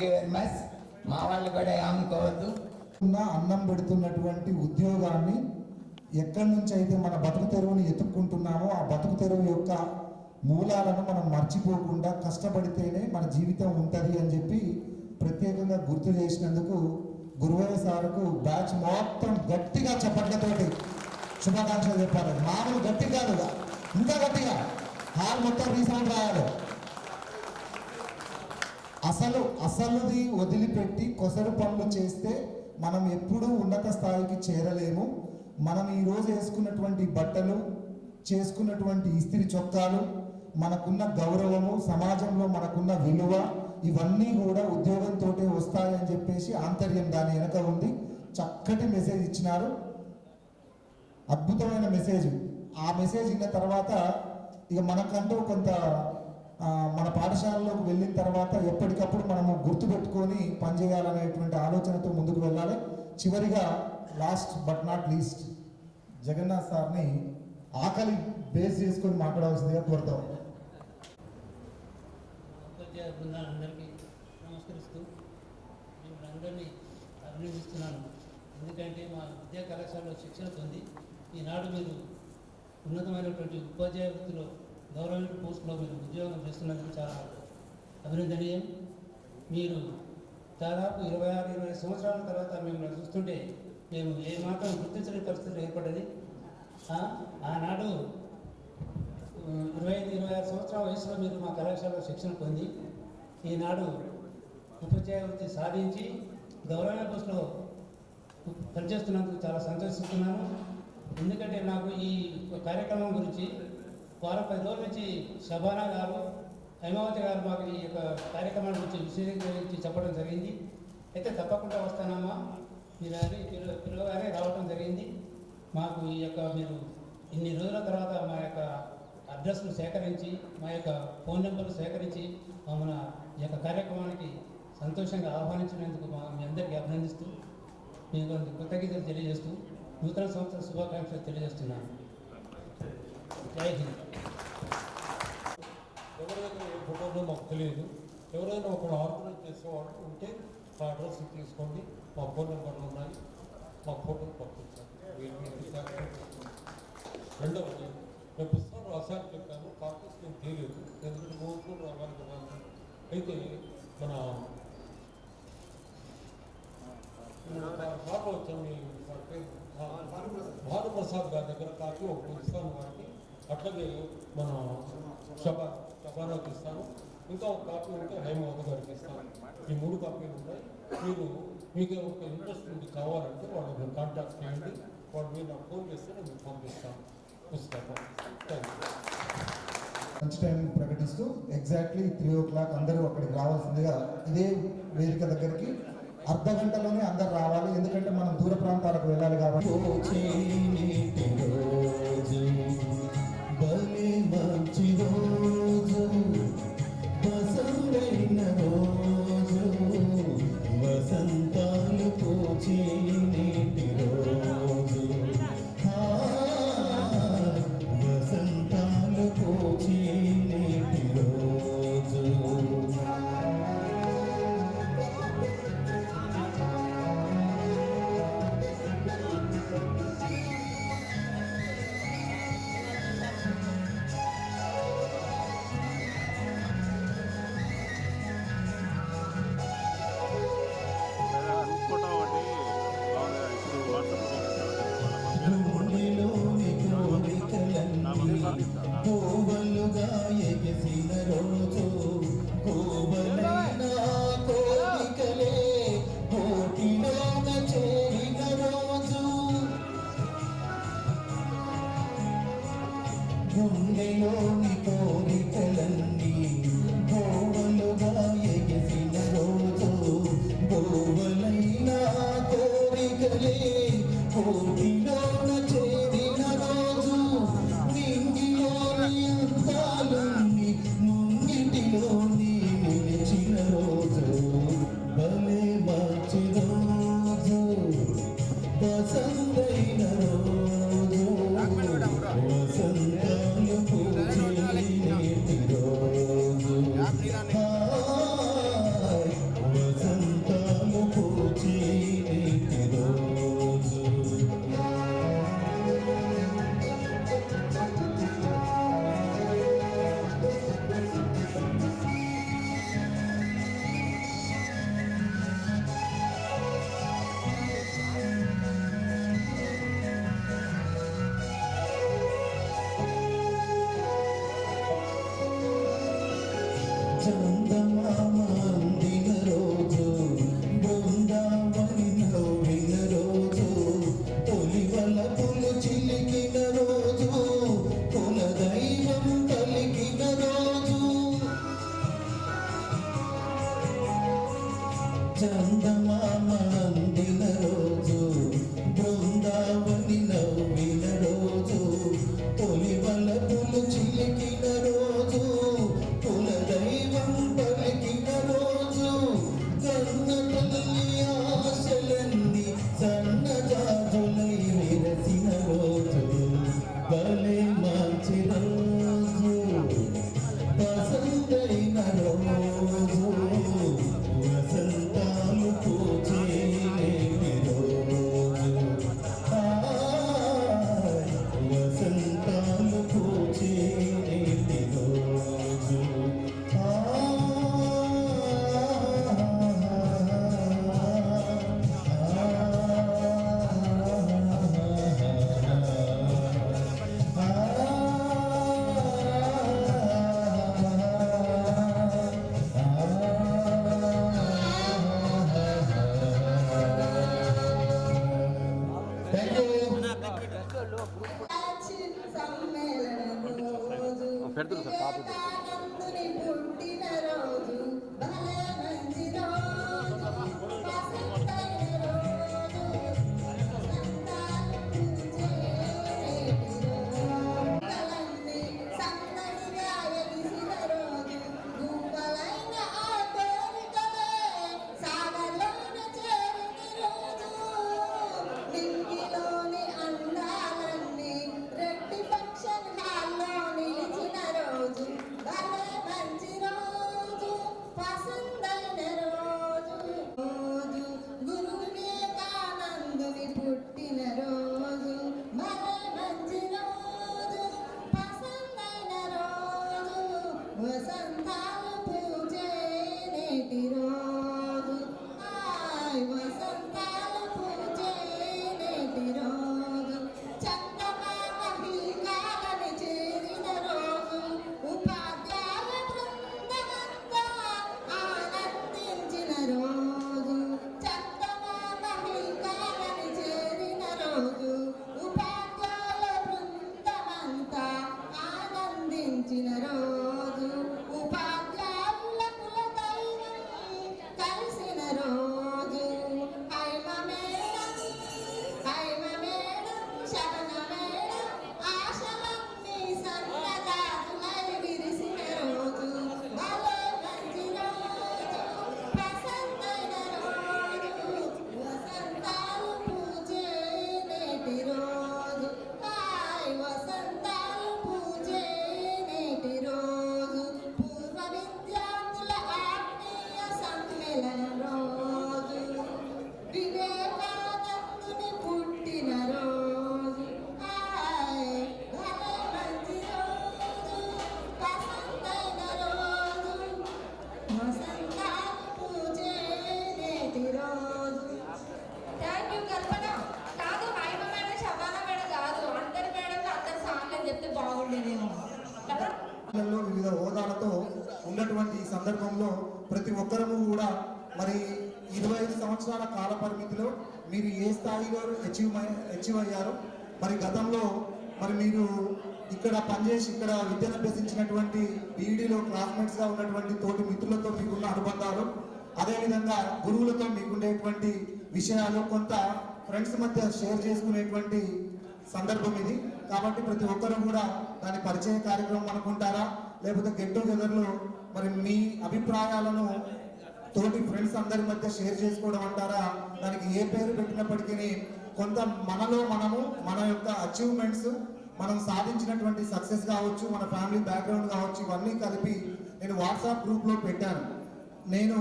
Thank you very much. మా వాళ్ళు కూడా ఏమనుకోవద్దు. అన్నం పెడుతున్నటువంటి ఉద్యోగాన్ని ఎక్కడి నుంచి అయితే మన బతుకు తెరువుని ఎత్తుక్కుంటున్నామో ఆ బతుకు తెరువు యొక్క మూలాలను మనం మర్చిపోకుండా కష్టపడితేనే మన జీవితం ఉంటుంది అని చెప్పి ప్రత్యేకంగా గుర్తు చేసినందుకు గురువయ్య సార్కు బ్యాచ్ మొత్తం గట్టిగా చప్పట్లతోటి శుభాకాంక్షలు చెప్పాలి. మామూలు గట్టి కాదు, ఇంకా గట్టిగా హాల్ మొత్తం రీసౌండ్ రాయాలి. అసలుది వదిలిపెట్టి కొసరు పనులు చేస్తే మనం ఎప్పుడూ ఉన్నత స్థాయికి చేరలేము. మనం ఈరోజు వేసుకున్నటువంటి బట్టలు, చేసుకున్నటువంటి ఇస్త్రీ చొక్కాలు, మనకున్న గౌరవము, సమాజంలో మనకున్న విలువ, ఇవన్నీ కూడా ఉద్యోగంతో వస్తాయని చెప్పేసి ఆంతర్యం దాని వెనక ఉంది. చక్కటి మెసేజ్ ఇచ్చినారు, అద్భుతమైన మెసేజ్. ఆ మెసేజ్ విన్న తర్వాత ఇక మనకంటూ కొంత మన పాఠశాలలోకి వెళ్ళిన తర్వాత ఎప్పటికప్పుడు మనము గుర్తుపెట్టుకొని పనిచేయాలనేటువంటి ఆలోచనతో ముందుకు వెళ్ళాలి. చివరిగా last but not least Jagannath సార్ని ఆకలి బేస్ చేసుకొని మాట్లాడాల్సిందిగా కోరుతాం. బృందాలందరికీ నమస్కరిస్తూ మిమ్మల్ని అందరినీ అభినందిస్తున్నాను. ఎందుకంటే మా విద్యా కళాశాలలో శిక్షణ పొంది ఈనాడు మీరు ఉన్నతమైనటువంటి ఉపాధ్యాయ వృత్తిలో గవర్నమెంట్ పోస్టులో మీరు ఉద్యోగం చేస్తున్నందుకు చాలా అభినందనీయం. మీరు దాదాపు 26-27 సంవత్సరాల తర్వాత మిమ్మల్ని చూస్తుంటే మేము ఏమాత్రం గుర్తించని పరిస్థితులు ఏర్పడ్డది. ఆనాడు 25-26 సంవత్సరాల వయసులో మీరు మా కళాశాలలో శిక్షణ పొంది ఈనాడు ఉపాధ్యాయ వృత్తి సాధించి గవర్నమెంట్ పోస్టులో పనిచేస్తున్నందుకు చాలా సంతోషిస్తున్నాను. ఎందుకంటే నాకు ఈ కార్యక్రమం గురించి వారం 10 రోజుల నుంచి శబానా గారు, హైమావతి గారు మాకు ఈ యొక్క కార్యక్రమాల గురించి విశేషించి చెప్పడం జరిగింది. అయితే తప్పకుండా వస్తానమ్మా మీరు అని పిల్లగానే రావడం జరిగింది. మాకు ఈ యొక్క మీరు ఇన్ని రోజుల తర్వాత మా యొక్క అడ్రస్ను సేకరించి, మా యొక్క ఫోన్ నెంబర్లు సేకరించి మమ్మల్ని ఈ యొక్క కార్యక్రమానికి సంతోషంగా ఆహ్వానించినందుకు మీ అందరికీ అభినందిస్తూ మీకు కృతజ్ఞతలు తెలియజేస్తూ నూతన సంవత్సర శుభాకాంక్షలు తెలియజేస్తున్నాను. జై హింద్. ఎవరైనా ఏ ఫోటోలో మాకు తెలియదు. ఎవరైనా ఒకరు ఆర్గనైజ్ చేసేవాళ్ళు ఉంటే మా అడ్రస్ తీసుకోండి, మా ఫోన్ నెంబర్లు ఉన్నాయి, మా ఫోటోలు పంపించండి. రెండవది, నేను పుస్తకం రాశాను చెప్పాను, కాకపోతే నేను తెలియదు, ఎందుకంటే మూడు రావాలి కదా. అయితే మన బాగా వచ్చాను భానుప్రసాద్ గారి దగ్గర కాపీ ఒక ఇస్తాను వారికి, అట్లాగే మన శబానాకి ఇస్తాను, ఇంకా ఒక కాపీ ఉంటే హైమావతి గారికి ఇస్తాను. ఈ 3 కాపీలు ఉన్నాయి. మీకు ఒక ఇంట్రెస్ట్ ఉంది కావాలంటే వాళ్ళని కాంటాక్ట్ చేయండి. వాళ్ళు మీరు నాకు ఫోన్ చేస్తే నేను మీకు పంపిస్తాను పుస్తకం. Thank you. లంచ్ టైం ప్రకటిస్తూ ఎగ్జాక్ట్లీ 3 o'clock అందరూ అక్కడికి రావాల్సిందిగా ఇదే వేదిక దగ్గరికి అర్ధ గంటలోనే అందరు రావాలి. ఎందుకంటే మనం దూర ప్రాంతాలకు వెళ్ళాలి కాబట్టి. వసంతాలు పూచే నేటి రోజు, వసంతాలు పూచే నేటి రోజు. చందమామ అందిన రోజు బృందావని నవ్విన రోజు తొలి వలపులు చిలికిన రోజు కుల దైవం కలిగిన రోజు చందమామ అందిన రోజు బృందావని నవ్విన రోజు తొలి వలపులు చిలికిన రోజు కుల దైవం పలికిన రోజు కన్న తల్లి ఆశలన్నీ సన్నజాజులై విరసిన రోజు భలే మంచి రోజు వసంతైన రోజు వసంతాలు పూచే రోజు వసంతాలు పూచే రోజు వివేకానందుని పుట్టిన రోజు భలే మంచి రోజు వసంతైన రోజు వసంతాలు పూచేటి రోజు కలన్నీ సన్ననిగా ఎగిసిన రోజు గువ్వలైన ఆ కోరికలే సాగర్లోన చేరిన రోజు నింగిలోని అందాలన్నీ రెడ్డి ఫంక్షన్ హాల్లో నిలిచిన రోజు భలే మంచి రోజు పసందైన రోజు రోజు గురు వివేకానందుని పుట్టిన రోజు భలే మంచి రోజు పసందైన రోజు వసంతాలు పూజే నేటి రోజు హాయ్ వసంతాలు పూజే నేటి రోజు చందమామ హిల్కాలని చేరిన రోజు ఉపాధ్యాయ బృందమంతా ఆనందించిన రోజు చందమామ హిల్కాలని చేరిన రోజు ఉపాధ్యాయుల బృందమంతా ఆనందించిన రోజు ఉపాధ్యాయుల కులదైవం కలిసిన రోజు హైమ మేడం శరణ మేడం ఆశలన్నీ సన్నజాజులై విరిసిన రోజు భలే మంచి రోజు ప్రసన్నైన రోజు వసంతాలు పూజే నేటి రోజు హాయ్ వసంతాలు పూజే నేటి రోజు పూర్వ విద్యార్థుల ఆత్మీయ సమ్మేళన రోజు వివేకానందుని పుట్టిన రోజు హాయ్ భలే మంచి రోజు వసంతైన రోజు వసంతాలు పూజే నేటి రోజు. థ్యాంక్ యూ కల్పన. కాదు హైమ మేడం శబాన మేడం కాదు, అందరి మేడం అందరి సాంగ్ అని చెప్తే బాగుండేదేమో కదా. జిల్లాలో వివిధ హోదాలతో ఉన్నటువంటి ఈ సందర్భంలో ప్రతి ఒక్కరము కూడా మరి 25 సంవత్సరాల కాల పరిమితిలో మీరు ఏ స్థాయిలో అచీవ్ అయ్యారు, మరి గతంలో మరి మీరు ఇక్కడ పనిచేసి ఇక్కడ విద్యను అభ్యసించినటువంటి బీఈడీలో క్లాస్మేట్స్గా ఉన్నటువంటి తోటి మిత్రులతో మీకున్న అనుబంధాలు, అదేవిధంగా గురువులతో మీకుండేటువంటి విషయాలు కొంత ఫ్రెండ్స్ మధ్య షేర్ చేసుకునేటువంటి సందర్భం ఇది. కాబట్టి ప్రతి ఒక్కరూ కూడా దాని పరిచయ కార్యక్రమం అనుకుంటారా, లేకపోతే గెట్ టుగెదర్లో మరి మీ అభిప్రాయాలను తోటి ఫ్రెండ్స్ అందరి మధ్య షేర్ చేసుకోవడం అంటారా, దానికి ఏ పేరు పెట్టినప్పటికీ కొంత మనలో మనము మన యొక్క అచీవ్మెంట్స్ మనం సాధించినటువంటి సక్సెస్ కావచ్చు, మన ఫ్యామిలీ బ్యాక్గ్రౌండ్ కావచ్చు, ఇవన్నీ కలిపి నేను వాట్సాప్ గ్రూప్లో పెట్టాను. నేను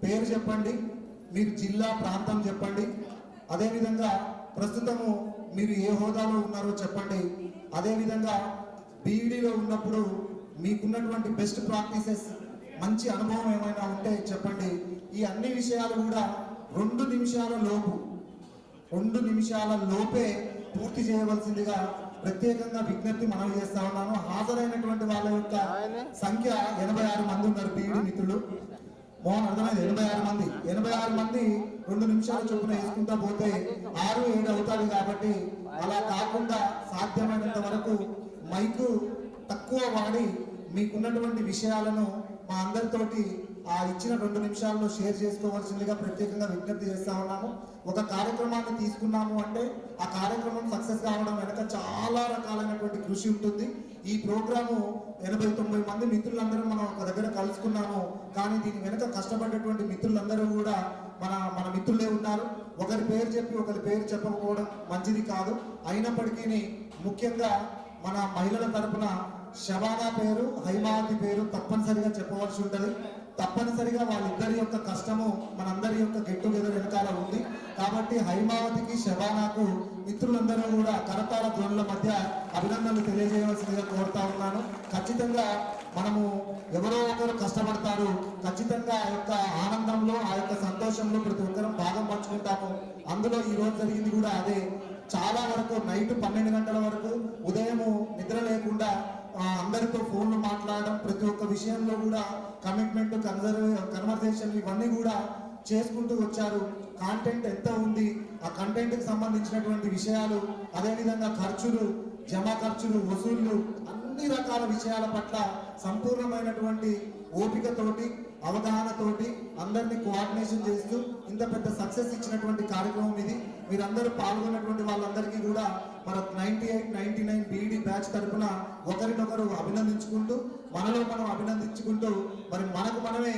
పేరు చెప్పండి, మీరు జిల్లా ప్రాంతం చెప్పండి, అదేవిధంగా ప్రస్తుతము మీరు ఏ హోదాలో ఉన్నారో చెప్పండి, అదేవిధంగా బీఈడీలో ఉన్నప్పుడు మీకున్నటువంటి బెస్ట్ ప్రాక్టీసెస్ మంచి అనుభవం ఏమైనా ఉంటే చెప్పండి. ఈ అన్ని విషయాలు కూడా 2 నిమిషాల లోపే పూర్తి చేయవలసిందిగా ప్రత్యేకంగా విజ్ఞప్తి మనవి చేస్తా ఉన్నాను. హాజరైనటువంటి వాళ్ళ యొక్క సంఖ్య 86 మంది ఉన్నారు. బీఈడి మిత్రులు మోహన్ అర్థమైంది. 86 మంది 2 నిమిషాల చొప్పున వేసుకుంటా పోతే 6-7 అవుతాది. కాబట్టి అలా కాకుండా సాధ్యమైనంత వరకు మైకు తక్కువ వాడి మీకున్నటువంటి విషయాలను మా అందరితోటి ఆ ఇచ్చిన 2 నిమిషాల్లో షేర్ చేసుకోవాల్సిందిగా ప్రత్యేకంగా విజ్ఞప్తి చేస్తా ఉన్నాము. ఒక కార్యక్రమాన్ని తీసుకున్నాము అంటే ఆ కార్యక్రమం సక్సెస్ కావడం వెనక చాలా రకాలైనటువంటి కృషి ఉంటుంది. ఈ ప్రోగ్రాము 80-90 మంది మిత్రులందరూ మనం ఒక దగ్గర కలుసుకున్నాము. కానీ దీని వెనక కష్టపడ్డటువంటి మిత్రులందరూ కూడా మన మిత్రులే ఉన్నారు. ఒకరి పేరు చెప్పి ఒకరి పేరు చెప్పకపోవడం మంచిది కాదు. అయినప్పటికీ ముఖ్యంగా మన మహిళల తరపున శబానా పేరు, హైమావతి పేరు తప్పనిసరిగా చెప్పవలసి ఉంటుంది. తప్పనిసరిగా వాళ్ళిద్దరి యొక్క కష్టము మనందరి యొక్క గెట్ టుగెదర్ వెనకాల ఉంది. కాబట్టి హైమావతికి, శబానాకు మిత్రులందరూ కూడా కరతాళ ధ్వనుల మధ్య అభినందనలు తెలియజేయవలసిందిగా కోరుతా ఉన్నాను. ఖచ్చితంగా మనము ఎవరో ఒకరు కష్టపడతారు. ఖచ్చితంగా ఆ యొక్క ఆనందంలో, ఆ యొక్క సంతోషంలో ప్రతి ఒక్కరం భాగం పంచుకుంటాము. అందులో ఈ రోజు జరిగింది కూడా అదే. చాలా వరకు నైట్ 12 గంటల వరకు ఉదయము నిద్ర లేకుండా అందరితో ఫోన్లు మాట్లాడడం, ప్రతి ఒక్క విషయంలో కూడా కమిట్మెంట్, కన్వర్సేషన్ ఇవన్నీ కూడా చేసుకుంటూ వచ్చారు. కాంటెంట్ ఎంత ఉంది, ఆ కంటెంట్కి సంబంధించినటువంటి విషయాలు, అదేవిధంగా ఖర్చులు, జమా ఖర్చులు, వసూళ్లు, అన్ని రకాల విషయాల పట్ల సంపూర్ణమైనటువంటి ఓపికతోటి, అవగాహనతోటి అందరినీ కోఆర్డినేషన్ చేస్తూ ఇంత పెద్ద సక్సెస్ ఇచ్చినటువంటి కార్యక్రమం ఇది. మీరందరూ పాల్గొన్నటువంటి వాళ్ళందరికీ కూడా మన 98-99 బీఈడి బ్యాచ్ తరఫున ఒకరినొకరు అభినందించుకుంటూ, మనలో మనం అభినందించుకుంటూ, మరి మనకు మనమే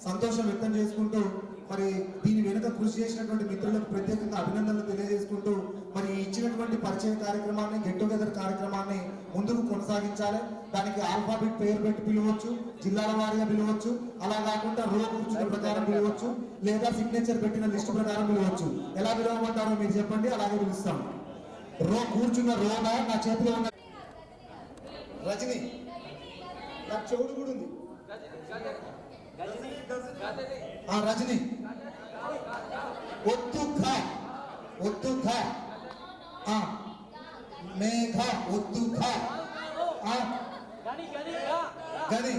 సంతోషం వ్యక్తం చేసుకుంటూ, మరి దీని వెనుక కృషి చేసినటువంటి మిత్రులకు ప్రత్యేకంగా అభినందనలు తెలియజేసుకుంటూ, మరి ఇచ్చినటువంటి పరిచయ కార్యక్రమాన్ని, గెట్ టుగెదర్ కార్యక్రమాన్ని ముందుకు కొనసాగించాలి. దానికి ఆల్ఫాబెట్ పేరు పెట్టి పిలవచ్చు, జిల్లాల వారీగా పిలవచ్చు, అలా కాకుండా రో కూర్చున్న ప్రకారం పిలవచ్చు, లేదా సిగ్నేచర్ పెట్టిన లిస్టు ప్రకారం పిలవచ్చు. ఎలా పిలవమంటారో మీరు చెప్పండి, అలాగే పిలుస్తాం. కూర్చున్న రోనా నా చేతిలో ఉన్న రజని, నాకు చెవుడు కూడా ఉంది. రజని ఒత్తు ఖా, ఒత్తు ఖా, మేఘ ఒత్తు ఖా, గని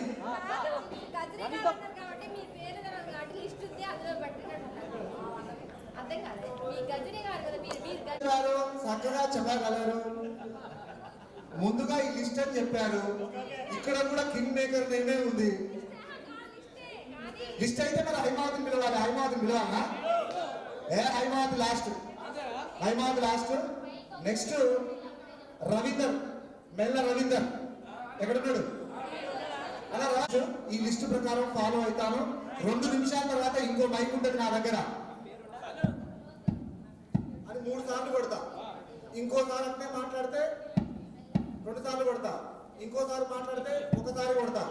చక్కగా చెప్పగలరు. ముందుగా ఈ లిస్ట్ అని చెప్పారు. ఇక్కడ కూడా కింగ్ మేకర్ నేమే ఉంది. లిస్ట్ అయితే మరి హైమావతిని పిలవాలి. హైమావతిని పిలవాలా? Haimavathi last, Haimavathi last. Next Ravinder, మెల్ల రవీందర్ ఎక్కడున్నాడు? అలా రాజు ఈ లిస్ట్ ప్రకారం ఫాలో అవుతాను. 2 నిమిషాల తర్వాత ఇంకో మైక్ ఉంటుంది నా దగ్గర అని 3 సార్లు కొడతా. ఇంకోసారి అంటే మాట్లాడితే 2 సార్లు కొడతా. ఇంకోసారి మాట్లాడితే 1 సారి కొడతా.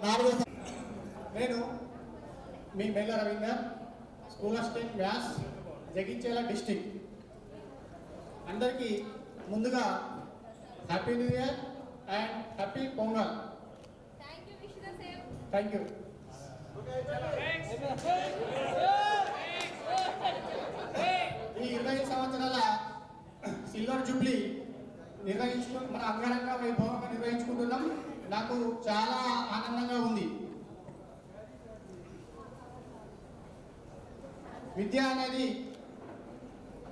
4వ నేను మీ మెల్ల Ravinder, school of state maths, Jagtial district. అందరికీ ముందుగా happy new year and happy pongal. Thank you. ఈ 20 సంవత్సరాల సిల్వర్ జూబ్లీ మన అంగరంగ వైభవంగా నిర్వహించుకుంటున్నాం. నాకు చాలా ఆనందంగా ఉంది. విద్య అనేది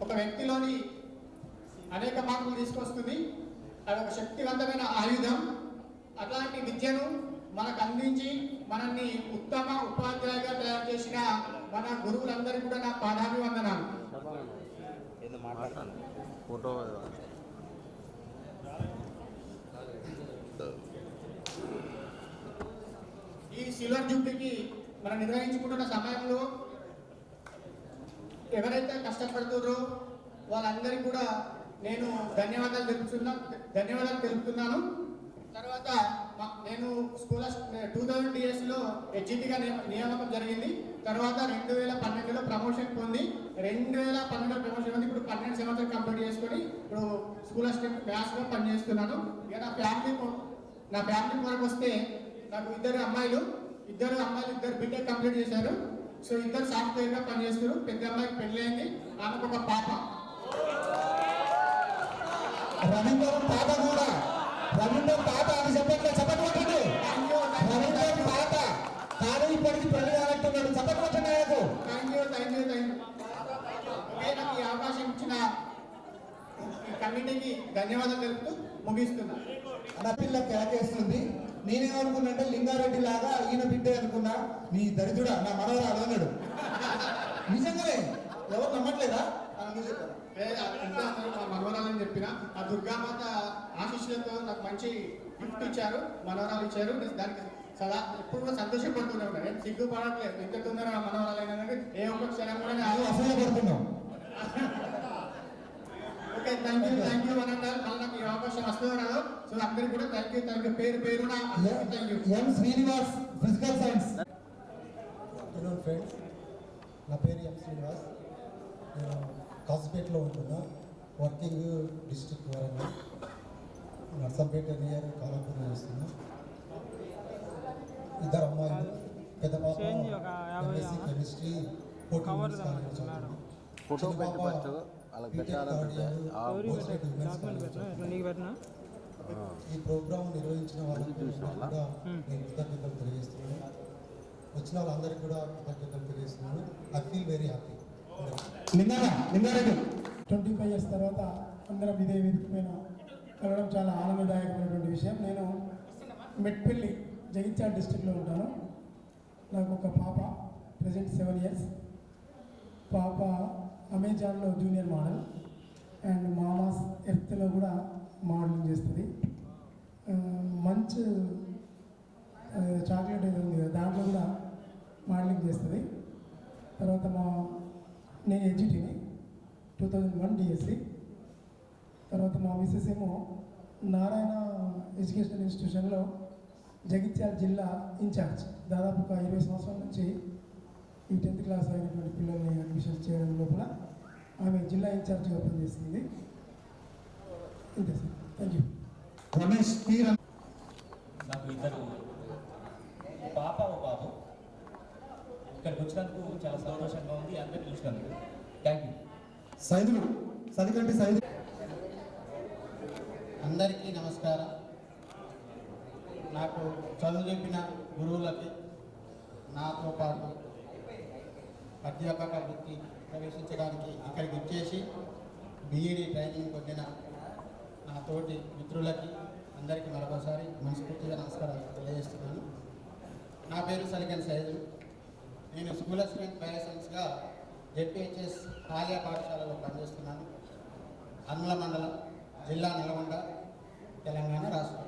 ఒక వ్యక్తిలోని అనేక మార్పులు తీసుకొస్తుంది. అది ఒక శక్తివంతమైన ఆయుధం. అట్లాంటి విద్యను మనకు అందించి మనల్ని ఉత్తమ ఉపాధ్యాయులుగా తయారు చేసిన మన గురువులందరికీ కూడా నా పాదాభివందనాలు. ఈ సిల్వర్ జూబ్లీకి మనం నిర్వహించుకుంటున్న సమయంలో ఎవరైతే కష్టపడుతున్నారో వాళ్ళందరికీ కూడా నేను ధన్యవాదాలు తెలుపుతున్నాను. తర్వాత నేను స్కూల్ 2000 హెచ్జిటిగా నియామకం జరిగింది. తర్వాత 2012లో ప్రమోషన్ పొంది 2012లో ప్రమోషన్ పొంది ఇప్పుడు 12 సంవత్సరాలు కంప్లీట్ చేసుకొని ఇప్పుడు స్కూల్ అసిస్టెంట్ మ్యాథ్స్గా పనిచేస్తున్నాను. ఇక నా ఫ్యామిలీ వరకు వస్తే నాకు ఇద్దరు అమ్మాయిలు బీటెక్ కంప్లీట్ చేశారు. సో ఇద్దరు సాఫ్ట్వేర్గా పనిచేస్తారు. పెద్ద అమ్మాయికి పెళ్ళి అయింది, ఆమెకు ఒక పాప. రవీంద్రన్ తాత కూడా రవీంద్రన్ తాత అని చెప్పట్లేదు, చప్పట్లు కొట్టండి. రవీంద్రన్ తాత కానీ ఇప్పటికి పెళ్లి కానట్టున్నాడు, చప్పట్లు కొట్టండి ఆయనకు. Thank you. నాకు ఈ అవకాశం ఇచ్చిన ఈ కమిటీకి ధన్యవాదాలు తెలుపుతూ ముగిస్తున్నా. నా పిల్ల కేకేస్తుంది. నేనేమనుకున్నాంటే లింగారెడ్డి లాగా ఈయన బిడ్డే అనుకున్నా. నీ దరిద్రుడా నా మనవరాలు అన్నాడు. నిజంగానే ఎవరు నమ్మట్లేదా? మా మనవరాలని చెప్పిన ఆ దుర్గామాత ఆశీస్సులతో నాకు మంచి గిఫ్ట్ ఇచ్చారు, మనవరాలు ఇచ్చారు. దానికి సదా ఎప్పుడు కూడా సంతోషపడుతూనే ఉన్నాను. నేను సిగ్గుపడట్లేదు. ఎంత తొందర మనవరాలైనా ఏ ఒక్క క్షణం కూడా నేను అసూయపడుతున్నావు. ఓకే, థ్యాంక్ యూ అనంటారు. మళ్ళీ నాకు ఈ అవకాశం వస్తుందో రాదో. సో అందరికీ కూడా థ్యాంక్ యూ. పేరున thank you. M Srinivas, physical science. Hello friends, నా పేరు ఎం శ్రీనివాస్. నేను కాసుపేటలో ఉంటున్నా. Working district Warangal. Narsampet near Kalampur చేస్తున్నా. ఇద్దరు అమ్మాయిలు. పెద్ద పాప ఎంఎస్సీ కెమిస్ట్రీ కాలేజ్ చదువుతుంది. చిన్న పాప BTech third year posted women's college. ఈ ప్రోగ్రామ్ నిర్వహించిన వాళ్ళకి కూడా నేను కృతజ్ఞతలు తెలియజేస్తున్నాను. వచ్చిన వాళ్ళందరికీ కూడా కృతజ్ఞతలు తెలియజేస్తున్నాను. I feel very happy. Lingareddy 25 years తర్వాత అందరం ఇదే వేదిక పైన కలవడం చాలా ఆనందదాయకమైనటువంటి విషయం. నేను మెట్పల్లి జగిత్యాల డిస్టిక్లో ఉంటాను. నాకు ఒక పాప, ప్రజెంట్ 7 years. పాప అమెజాన్లో జూనియర్ మోడల్ అండ్ మామాస్ ఎర్త్లో కూడా మోడలింగ్ చేస్తుంది. మంచ్ చాక్లెట్ ఏదో ఉంది కదా, దాంట్లో కూడా మోడలింగ్ చేస్తుంది. తర్వాత నేను ఎడ్జిటీని 2001 డిఎస్సి. తర్వాత మా మిస్సెస్ ఏమో నారాయణ ఎడ్యుకేషనల్ ఇన్స్టిట్యూషన్లో జగిత్యాల జిల్లా ఇన్ఛార్జ్. దాదాపు ఒక 20 సంవత్సరాల నుంచి ఈ 10th క్లాస్ అయినటువంటి పిల్లల్ని అడ్మిషన్ చేయడం లోపల ఆమె జిల్లా ఇన్ఛార్జ్గా పనిచేస్తుంది. అంతే సార్. Thank you. రమేష్ నాకు ఇద్దరు పాప బాబు. ఇక్కడికి వచ్చినందుకు చాలా సంతోషంగా ఉంది. అందరికీ చూసినందుకు థ్యాంక్ యూ. సైదులు సరికంటి సైదు. అందరికీ నమస్కారం. నాకు చదువు చెప్పిన గురువులకి, నాతో పాటు అధ్యాపక వృత్తి ప్రవేశించడానికి ఇక్కడికి వచ్చేసి బీఈడీ ట్రైనింగ్ పొందిన నా తోటి మిత్రులకి అందరికీ మరొకసారి మనస్ఫూర్తిగా నమస్కారాలు తెలియజేస్తున్నాను. నా పేరు సలికన్ సైదు. నేను స్కూల్ అసిస్టెంట్ బయోసైన్స్గా జెడ్పిహెచ్ఎస్ ఆలియా పాఠశాలలో పనిచేస్తున్నాను. అన్మల మండలం, జిల్లా నల్గొండ, తెలంగాణ రాష్ట్రం.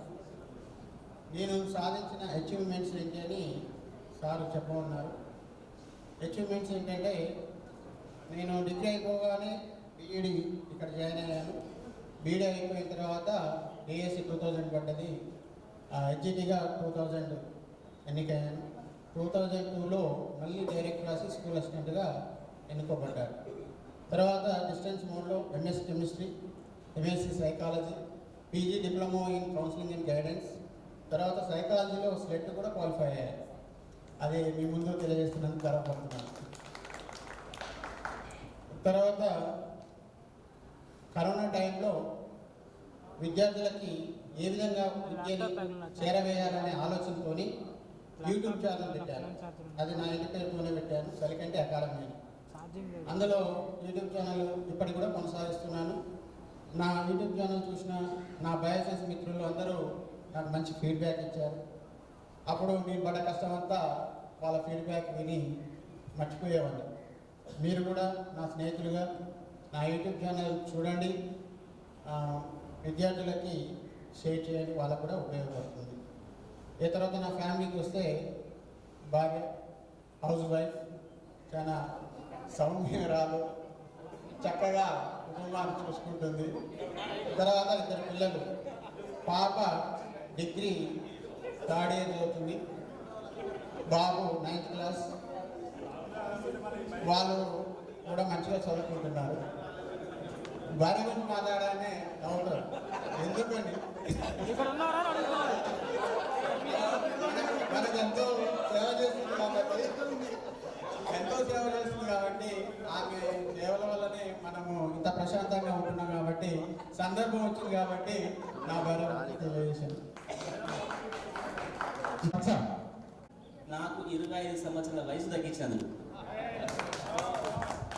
నేను సాధించిన అచీవ్మెంట్స్ ఏంటి అని సారు చెప్పమన్నారు. అచీవ్మెంట్స్ ఏంటంటే, నేను డిగ్రీ అయిపోగానే బీఈడీ ఇక్కడ జాయిన్ అయ్యాను. బీఈడీ అయిపోయిన తర్వాత డిఎస్సి 2000 పడ్డది. హెచ్జిటీగా 2000 ఎన్నికయ్యాను. 2002లో మళ్ళీ డైరెక్ట్ రాసి స్కూల్ అసిస్టెంట్గా ఎన్నుకోబడ్డాడు. తర్వాత డిస్టెన్స్ మోడ్లో MSc chemistry, MSc psychology, PG diploma in counselling and guidance. తర్వాత సైకాలజీలో స్లెట్ కూడా క్వాలిఫై అయ్యాయి. అది మీ ముందు తెలియజేస్తున్నందుకు గర్వపడుతున్నాను. తర్వాత కరోనా టైంలో విద్యార్థులకి ఏ విధంగా విద్యని చేరవేయాలనే ఆలోచనతో యూట్యూబ్ ఛానల్ పెట్టాను. అది నా ఇంటి పేరుతోనే పెట్టాను, సలికంటి అకాడమీ. అందులో యూట్యూబ్ ఛానల్ ఇప్పటికి కూడా కొనసాగిస్తున్నాను. నా యూట్యూబ్ ఛానల్ చూసిన నా బయోసైన్స్ మిత్రులు అందరూ నాకు మంచి ఫీడ్బ్యాక్ ఇచ్చారు. అప్పుడు నేను పడ్డ కష్టమంతా వాళ్ళ ఫీడ్బ్యాక్ విని మర్చిపోయేవాడిని. మీరు కూడా నా స్నేహితులుగా నా యూట్యూబ్ ఛానల్ చూడండి, విద్యార్థులకి షేర్ చేయండి, వాళ్ళకు కూడా ఉపయోగపడుతుంది. ఏ తర్వాత నా ఫ్యామిలీకి వస్తే భార్య హౌస్ వైఫ్, చాలా సౌమ్యరాలు, చక్కగా కుటుంబాన్ని చూసుకుంటుంది. తర్వాత 2 పిల్లలు. పాప డిగ్రీ థర్డ్ ఇయర్ చదువుతుంది, బాబు 9th క్లాస్. వాళ్ళు కూడా మంచిగా చదువుకుంటున్నారు. భార్య గురించి మాట్లాడానే నవ్వుతారు. ఎందుకని మనకు ఎంతో సేవ చేస్తుంది కాబట్టి ఆమె సేవల వల్లనే మనము ఇంత ప్రశాంతంగా ఉంటున్నాం. కాబట్టి సందర్భం వచ్చింది కాబట్టి నా గౌరవం తెలియజేశాను. నాకు 25 సంవత్సరాల వయసు తగ్గించినందుకు.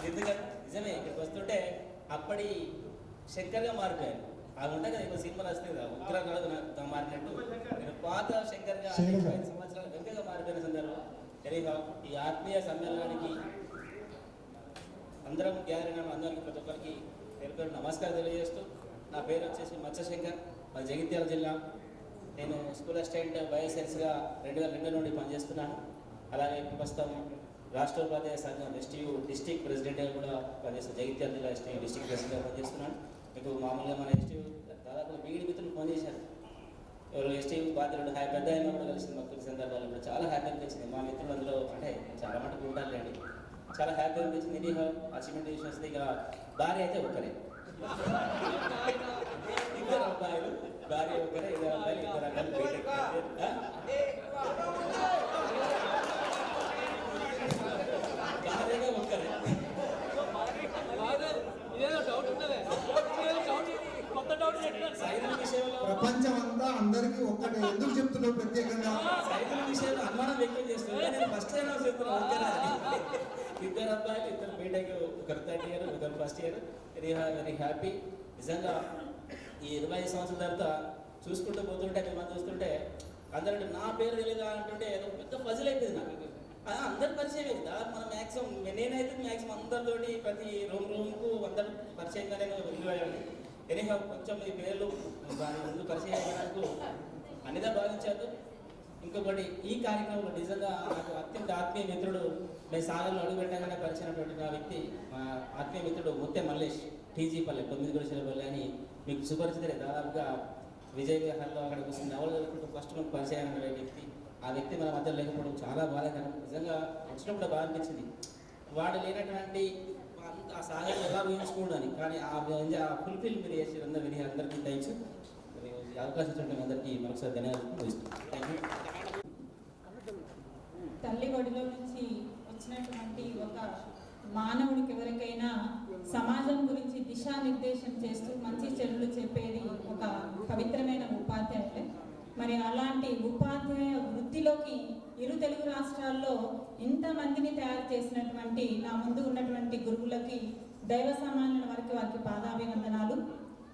ఎందుకంటే నిజమే ఇక్కడికి వస్తుంటే అప్పటి శంకర్గా మారిపోయాను. అది ఉంటాయి కదా ఇప్పుడు సినిమాలు వస్తుంది కదా ఉగ్రగా మారినట్టు నేను పాత శంకర్గా 25 సంవత్సరాలు వెంకగా మారిపోయిన సందర్భం. తెలియగా ఈ ఆత్మీయ సమ్మేళనానికి అందరం గ్యాదరింగ్ అందరికీ ప్రతి ఒక్కరికి పేరు నమస్కారం తెలియజేస్తూ, నా పేరు వచ్చేసి మత్స్యశంకర్, మాది జగిత్యాల జిల్లా. నేను స్కూల్ అసిస్టెంట్ బయోసైన్స్గా 2002 నుండి పనిచేస్తున్నాను. అలాగే ప్రస్తుతం రాష్ట్ర ఉపాధ్యాయ సంఘం ఎస్టీయూ డిస్టిక్ ప్రెసిడెంట్గా కూడా పనిచేస్తాను. జగిత్యాల జిల్లా ఎస్టీయూ డిస్టిక్ ప్రెసిడెంట్గా పనిచేస్తున్నాను. మీకు మామూలుగా మన ఎస్టీయూ దాదాపు బీఈడి మిత్రులు ఫోన్ చేశారు. ఎవరు ఎస్టీయూ బాధ్యులు పెద్ద అయినా కూడా కలిసింది భక్తుల సందర్భాలు కూడా చాలా హ్యాపీ అనిపించింది. మా మిత్రులు అందులో అంటే చాలా మటుకు ఉండాలండి, చాలా హ్యాపీ అనిపించింది. ఎనీ అచీవ్మెంట్ విషయం ఇక భార్య అయితే ఒకరే, ఇద్దరు అబ్బాయిలు, భార్య ఒకరే, 2 అబ్బాయిలు, 2 అబ్బాయిలు బీటెక్. భార్యగా ఒకరే. సైదుల విషయంలో ప్రపంచం అంతా అందరికీ ఒక్కటే ఎందుకు చెప్తున్నావు ప్రత్యేకంగా? సైదుల విషయంలో అనుమానం వ్యక్తం చేస్తున్నా. నేను ఫస్ట్ టైం చెప్తున్నా, 2 అబ్బాయిలు, 2 బీటెక్, ఒకరు 3rd ఇయర్, ఒకరు 1st ఇయర్. Very happy. నిజంగా ఈ 25 సంవత్సరాల తర్వాత చూసుకుంటూ పోతుంటే మిమ్మల్ని చూస్తుంటే అందరూ నా పేరు తెలియదా అంటుంటే పెద్ద ఫజిల్ అయిపోయింది నాకు. అందరు పరిచయం కదా మనం మ్యాక్సిమం, నేనైతే మ్యాక్సిమం అందరితోటి ప్రతి రూమ్కు అందరు పరిచయంగానే వెళ్ళిపోయాను. ఎనీహా కొంచెం ఈ పేర్లు దాని ముందు పరిచయం అయ్యేందుకు అన్నిదా భావించారు. ఇంకొకటి ఈ కార్యక్రమంలో నిజంగా నాకు అత్యంత ఆత్మీయ మిత్రుడు, నేను సాగర్లో అడుగుపెట్టగానే పరిచయమైనటువంటి నా వ్యక్తి మా ఆత్మీయ మిత్రుడు ముత్తే మల్లేష్, టీజీ పల్లె 9 గుడిసెలపల్లి అని మీకు సుపరిచితులే. దాదాపుగా విజయ్ విహార్లో అక్కడ కూర్చుని నవలు చదువుకుంటూ ఫస్ట్ మనకు పరిచయం అయిన వ్యక్తి. ఆ వ్యక్తి మన మధ్య లేకపోవడం చాలా బాధాకరం. నిజంగా వచ్చినప్పుడు బాగా అనిపించింది, వాడు లేనటువంటి ఆ సాగర్ ఎలా ఊహించుకోవడానికి. కానీ ఆ ఫుల్ఫిల్ మీరు చేసి అందరికీ థ్యాంక్స్. అవకాశం ఇచ్చినటువంటి అందరికీ మరొకసారి ధన్యవాదాలు. Thank you. తల్లి ఒడిలో నుంచి వచ్చినటువంటి ఒక మానవుడికి ఎవరికైనా సమాజం గురించి దిశానిర్దేశం చేస్తూ మంచి చెడులు చెప్పేది ఒక పవిత్రమైన ఉపాధ్యాయులే. మరి అలాంటి ఉపాధ్యాయ వృత్తిలోకి ఇరు తెలుగు రాష్ట్రాల్లో ఇంతమందిని తయారు చేసినటువంటి నా ముందు ఉన్నటువంటి గురువులకి, దైవ సమానుల వరకు వారికి పాదాభివందనాలు.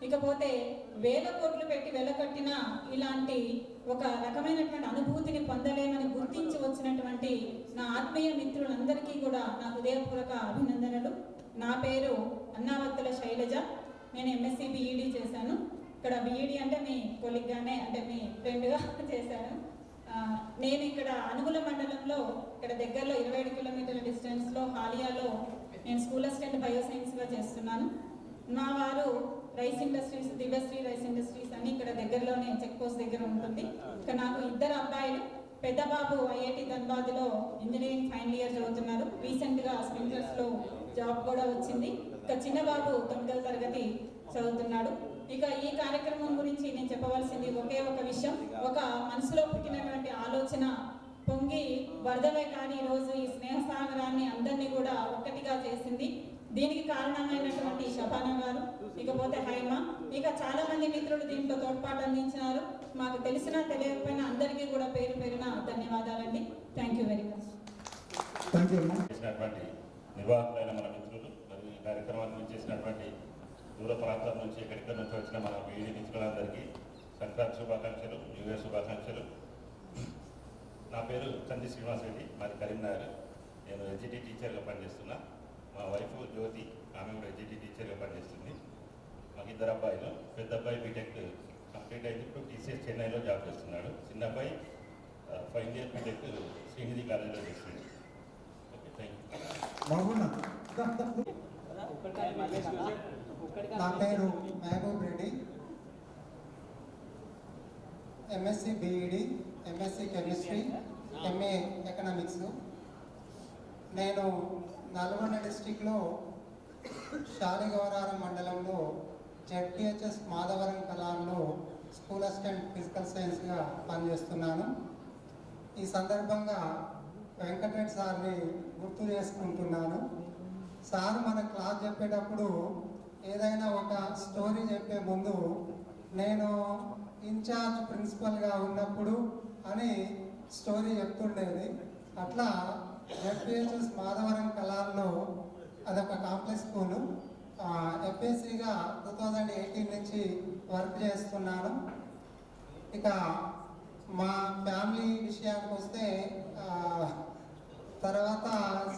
ఇకపోతే 1000 కోట్లు పెట్టి వెలకట్టిన ఇలాంటి ఒక రకమైనటువంటి అనుభూతిని పొందలేమని గుర్తించి వచ్చినటువంటి నా ఆత్మీయ మిత్రులందరికీ కూడా నా హృదయపూర్వక అభినందనలు. నా పేరు అన్నావత్తుల శైలజ. నేను ఎంఎస్సి బీఈడి చేశాను. ఇక్కడ బీఈడి అంటే మీ కొలిగ్గానే, అంటే మీ ఫ్రెండ్గా చేశాను. నేను ఇక్కడ అనుగుల మండలంలో ఇక్కడ దగ్గరలో 27 కిలోమీటర్ల డిస్టెన్స్లో హాలియాలో నేను స్కూల్ అసిస్టెంట్ బయోసైన్స్గా చేస్తున్నాను. మా వారు rice industries, Divyasri rice industries అని ఇక్కడ దగ్గరలోనే చెక్ పోస్ట్ దగ్గర ఉంటుంది. ఇక్కడ నాకు 2 అబ్బాయిలు. పెద్ద బాబు ఐఐటి ధన్బాద్లో ఇంజనీరింగ్ ఫైనల్ ఇయర్ చదువుతున్నారు. రీసెంట్గా స్ప్రింక్లర్స్లో జాబ్ కూడా వచ్చింది. ఇక చిన్న బాబు 9వ తరగతి చదువుతున్నాడు. ఇక ఈ కార్యక్రమం గురించి నేను చెప్పవలసింది ఒకే ఒక విషయం. ఒక మనసులో పుట్టినటువంటి ఆలోచన పొంగి వరదలే కానీ ఈరోజు ఈ స్నేహసాగరాన్ని అందరినీ కూడా ఒక్కటిగా చేసింది. దీనికి కారణమైనటువంటి శబానా గారు, ఇకపోతే హైమ, ఇక చాలా మంది మిత్రులు దీంట్లో తోడ్పాటు అందించినారు. మాకు తెలిసినా తెలియకపోయినా అందరికీ కూడా పేరు పేరున ధన్యవాదాలండి. Thank you very much. చేసినటువంటి నిర్వాహకులైన మన మిత్రులు, మరియు ఈ కార్యక్రమాన్ని చేసినటువంటి దూర ప్రాంతాల నుంచి ఎక్కడిక్కడి నుంచి వచ్చిన మన బీఈడి మిత్రులందరికీ సంక్రాంతి శుభాకాంక్షలు, న్యూ ఇయర్ శుభాకాంక్షలు. నా పేరు చంది శ్రీనివాస్ రెడ్డి, మాది కరీంనగర్. నేను ఎడ్జిటి టీచర్గా పనిచేస్తున్నా. మా వైఫ్ జ్యోతి, ఆమె కూడా ఎడ్జిటి టీచర్గా పనిచేస్తుంది. మాకు 2 అబ్బాయిలు. పెద్ద అబ్బాయి బీటెక్ కంప్లీట్ అయింది, ఇప్పుడు టీసీఎస్ చెన్నైలో జాబ్ చేస్తున్నాడు. చిన్న అబ్బాయి ఫైనల్ ఇయర్ బీటెక్ శ్రీనిధి కాలేజీలో చేస్తుంది. Okay, thank you. నా పేరు Mahaboob Reddy, MSc BEd, MSc chemistry, MA economics. నేను నల్గొండ డిస్టిక్లో శాలిగౌరారం మండలంలో జెడ్పిహెచ్ఎస్ మాధవరం కళాల్లో స్కూల్ అసిస్టెంట్ ఫిజికల్ సైన్స్గా పనిచేస్తున్నాను. ఈ సందర్భంగా వెంకటరెడ్డి సార్ని గుర్తు చేసుకుంటున్నాను. సార్ మన క్లాస్ చెప్పేటప్పుడు ఏదైనా ఒక స్టోరీ చెప్పే ముందు నేను ఇన్ఛార్జ్ ప్రిన్సిపల్గా ఉన్నప్పుడు అని స్టోరీ చెప్తుండేది. అట్లా జెడ్పిహెచ్ఎస్ మాధవరం కళాల్లో అదొక కాంప్లెక్స్ స్కూలు. ఎఫ్ఎస్సిగా 2018 నుంచి వర్క్ చేస్తున్నాను. ఇక మా ఫ్యామిలీ విషయానికి వస్తే తర్వాత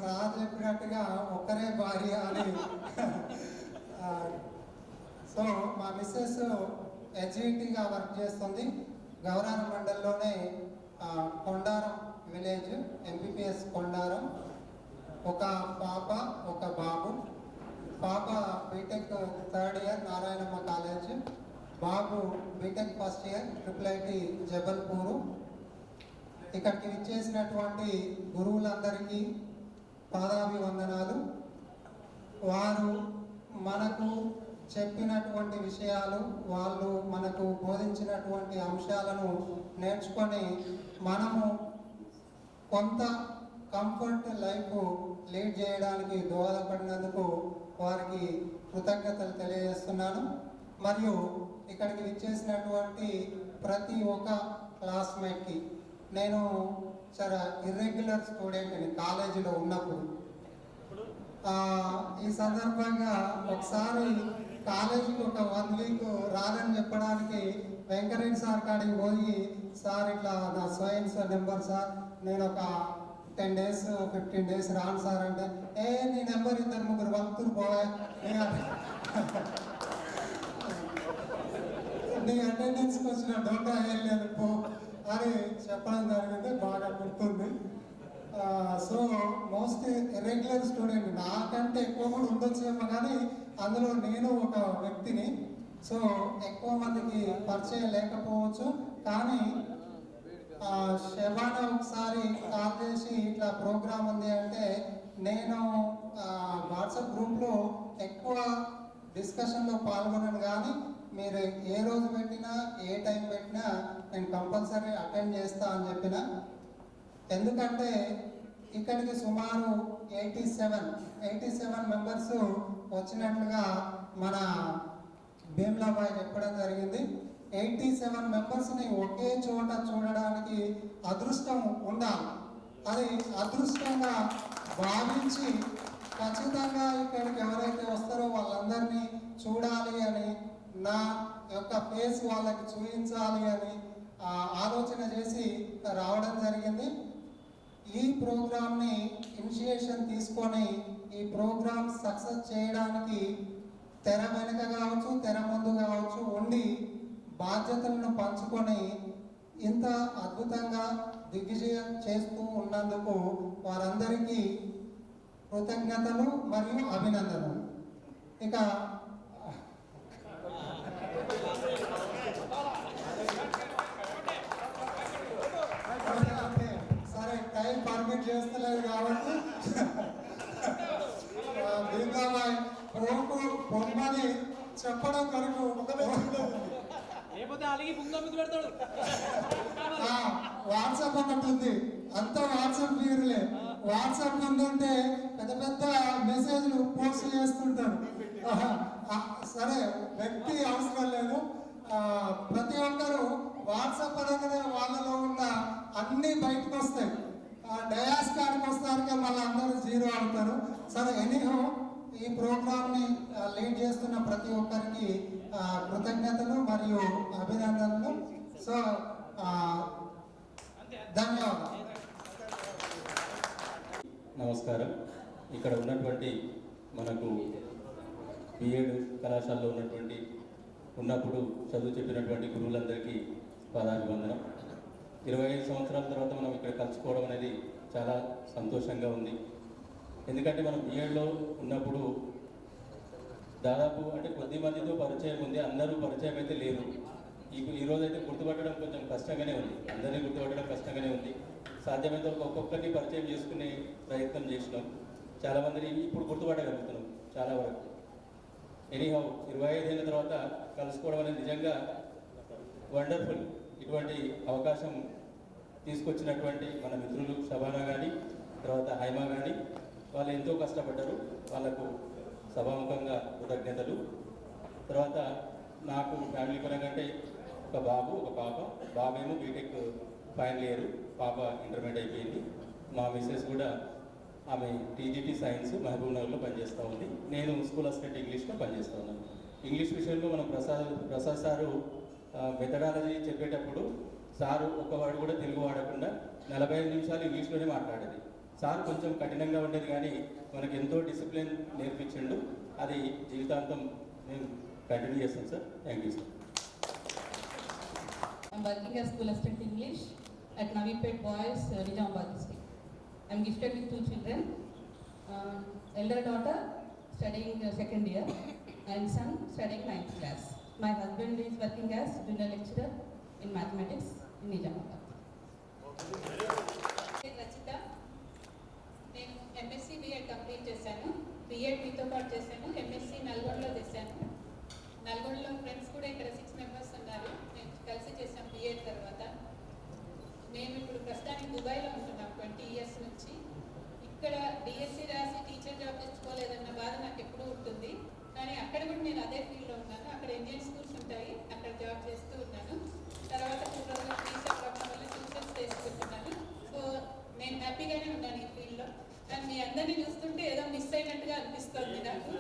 సార్ చెప్పినట్టుగా ఒక్కరే భార్య అని సో మా మిస్సెస్ హెచ్ఈటీగా వర్క్ చేస్తుంది. గౌరారం మండలంలోనే కొండారం విలేజ్, ఎంపీపీఎస్ కొండారం. ఒక పాప ఒక బాబు. పాప BTech 3rd year Narayanamma college, బాబు BTech 1st year IIIT Jabalpur. ఇక్కడికి విచ్చేసినటువంటి గురువులందరికీ పాదాభివందనాలు. వారు మనకు చెప్పినటువంటి విషయాలు, వాళ్ళు మనకు బోధించినటువంటి అంశాలను నేర్చుకొని మనము కొంత కంఫర్ట్ లైఫ్ లీడ్ చేయడానికి దోహదపడినందుకు వారికి కృతజ్ఞతలు తెలియజేస్తున్నాను. మరియు ఇక్కడికి విచ్చేసినటువంటి ప్రతి ఒక్క క్లాస్మేట్కి, నేను చాలా ఇర్రెగ్యులర్ స్టూడెంట్ని కాలేజీలో ఉన్నప్పుడు. ఈ సందర్భంగా ఒకసారి కాలేజీకి ఒక 1 వీక్ రాదని చెప్పడానికి వెంకటరెడ్డి సార్ కాడికి పోయి, సార్ ఇట్లా నా సోయన్స్ నెంబర్ సార్, నేను ఒక 10 days 15 days రాను సార్ అంటే, నీ నెంబర్ 2-3 భక్తులు పోయా, నీ అటెండెన్స్కి వచ్చిన డోటా ఏం లేదు పో అని చెప్పడం జరిగింది. బాగా గుర్తుంది. సో మోస్ట్ ఇర్రెగ్యులర్ స్టూడెంట్, నాకంటే ఎక్కువ కూడా ఉండొచ్చేమో, కానీ అందులో నేను ఒక వ్యక్తిని. సో ఎక్కువ మందికి పరిచయం లేకపోవచ్చు, కానీ శబానా ఒకసారి కాల్ చేసి ఇట్లా ప్రోగ్రామ్ ఉంది అంటే, నేను వాట్సాప్ గ్రూప్లో ఎక్కువ డిస్కషన్లో పాల్గొనను, కానీ మీరు ఏ రోజు పెట్టినా ఏ టైం పెట్టినా నేను కంపల్సరీ అటెండ్ చేస్తా అని చెప్పిన. ఎందుకంటే ఇక్కడికి సుమారు 87 మెంబర్స్ వచ్చినట్లుగా మన భీమ్లాబాయ్ చెప్పడం జరిగింది. 87 మెంబర్స్ని ఒకే చోట చూడడానికి అదృష్టం ఉండాలి. అది అదృష్టంగా భావించి ఖచ్చితంగా ఇక్కడికి ఎవరైతే వస్తారో వాళ్ళందరినీ చూడాలి అని, నా యొక్క ఫేస్ వాళ్ళకి చూపించాలి అని ఆలోచన చేసి రావడం జరిగింది. ఈ ప్రోగ్రామ్ని ఇనిషియేషన్ తీసుకొని ఈ ప్రోగ్రామ్ సక్సెస్ చేయడానికి తెర వెనుక కావచ్చు, తెర ముందు కావచ్చు ఉండి బాధ్యతలను పంచుకొని ఇంత అద్భుతంగా దిగ్విజయం చేస్తూ ఉన్నందుకు వారందరికీ కృతజ్ఞతలు మరియు అభినందనలు. ఇక సరే, టైం పర్మిట్ చేస్తలేదు కాబట్టి భీమ్లాబాయ్ పొమ్మని చెప్పడం కొరకు వాట్సాప్ ఒకటి ఉంది, అంతా వాట్సాప్ వీరులే. వాట్సాప్ ఉందంటే పెద్ద పెద్ద మెసేజ్లు పోస్ట్ చేస్తుంటారు. సరే, వ్యక్తి అవసరం లేదు. ప్రతి ఒక్కరు వాట్సాప్ అనగానే వాళ్ళలో ఉన్న అన్ని బయటకు వస్తాయి. డయాస్ కాడికి వస్తానికి మళ్ళీ అందరూ 0 అవుతారు. సరే, ఎనీహో ఈ ప్రోగ్రామ్ని లీడ్ చేస్తున్న ప్రతి ఒక్కరికి కృతజ్ఞతలు మరియు అభినందనలు. సో ధన్యవాదాలు. నమస్కారం. ఇక్కడ ఉన్నటువంటి మనకు బిఎడ్ కళాశాలలో ఉన్నప్పుడు చదువు చెప్పినటువంటి గురువులందరికీ పాదాభివందనం. 25 సంవత్సరాల తర్వాత మనం ఇక్కడ కలుసుకోవడం అనేది చాలా సంతోషంగా ఉంది. ఎందుకంటే మనం బిఎడ్లో ఉన్నప్పుడు దాదాపు అంటే కొద్ది మందితో పరిచయం ఉంది, అందరూ పరిచయం అయితే లేదు. ఈరోజు అయితే గుర్తుపట్టడం కొంచెం కష్టంగానే ఉంది, అందరినీ గుర్తుపట్టడం కష్టంగానే ఉంది. సాధ్యమైతే ఒక్కొక్కరిని పరిచయం చేసుకునే ప్రయత్నం చేసినాం. చాలామందిని ఇప్పుడు గుర్తుపట్టగలుగుతున్నాం చాలా వరకు. ఎనీహౌ 25 ఏళ్ళ తర్వాత కలుసుకోవడం అనేది నిజంగా వండర్ఫుల్. ఇటువంటి అవకాశం తీసుకొచ్చినటువంటి మన మిత్రులు శబానా కానీ, తర్వాత హైమా కానీ, వాళ్ళు ఎంతో కష్టపడ్డారు. వాళ్ళకు సభాముఖంగా కృతజ్ఞతలు. తర్వాత నాకు ఫ్యామిలీ పరంగా అంటే ఒక బాబు ఒక పాప. బాబేమో బీటెక్ ఫైనల్ ఇయర్, పాప ఇంటర్మీడియట్ అయిపోయింది. మా మిస్సెస్ కూడా ఆమె టీజీటీ సైన్స్ మహబూబ్నగర్లో పనిచేస్తూ ఉంది. నేను స్కూల్ అసిస్టెంట్ ఇంగ్లీష్లో పనిచేస్తూ ఉన్నాను. ఇంగ్లీష్ విషయంలో మనం ప్రసాద్ సారు మెథడాలజీ చెప్పేటప్పుడు సారు ఒక్కవాడు కూడా తెలుగు వాడకుండా 45 నిమిషాలు ఇంగ్లీష్లోనే మాట్లాడేది. సార్ కొంచెం కఠినంగా ఉండేది కానీ మనకు ఎంతో డిసిప్లిన్ నేర్పించిండు. అది జీవితాంతం నేను కంటిన్యూ చేస్తాను sir. Thank you sir. I'm working as school assistant English at Navipet Boys, Nizamabad district. I'm gifted with 2 children. Elder daughter studying second year and son studying 9th class. My husband is working as junior lecturer in mathematics in Nizamabad. Rachitha, నేను MSc BEd complete చేశాను. BEd మీతో పాటు చేశాను. MSc నల్గొండలో చేశాను. నల్గొండలో friends కూడా ఇక్కడ 6 మెంబర్స్ ఉన్నారు. నేను కలిసి చేశాను బిఎడ్ తర్వాత. మేము ఇప్పుడు ప్రస్తుతానికి దుబాయ్లో ఉంటున్నాం 20 years నుంచి. ఇక్కడ డిఎస్సి రాసి టీచర్ జాబ్ తెచ్చుకోలేదన్న బాధ నాకు ఎప్పుడూ ఉంటుంది. కానీ అక్కడ కూడా నేను అదే ఫీల్డ్లో ఉన్నాను. అక్కడ ఇండియన్ స్కూల్స్ ఉంటాయి, అక్కడ జాబ్ చేస్తూ ఉన్నాను. తర్వాత కూరల్లో టీచర్ రావడం వల్ల ట్యూషన్స్ తీసుకుంటున్నాను. సో నేను హ్యాపీగానే ఉన్నాను ఈ ఫీల్డ్లో. కానీ మీ అందరినీ చూస్తుంటే ఏదో మిస్ అయినట్టుగా అనిపిస్తుంది నాకు.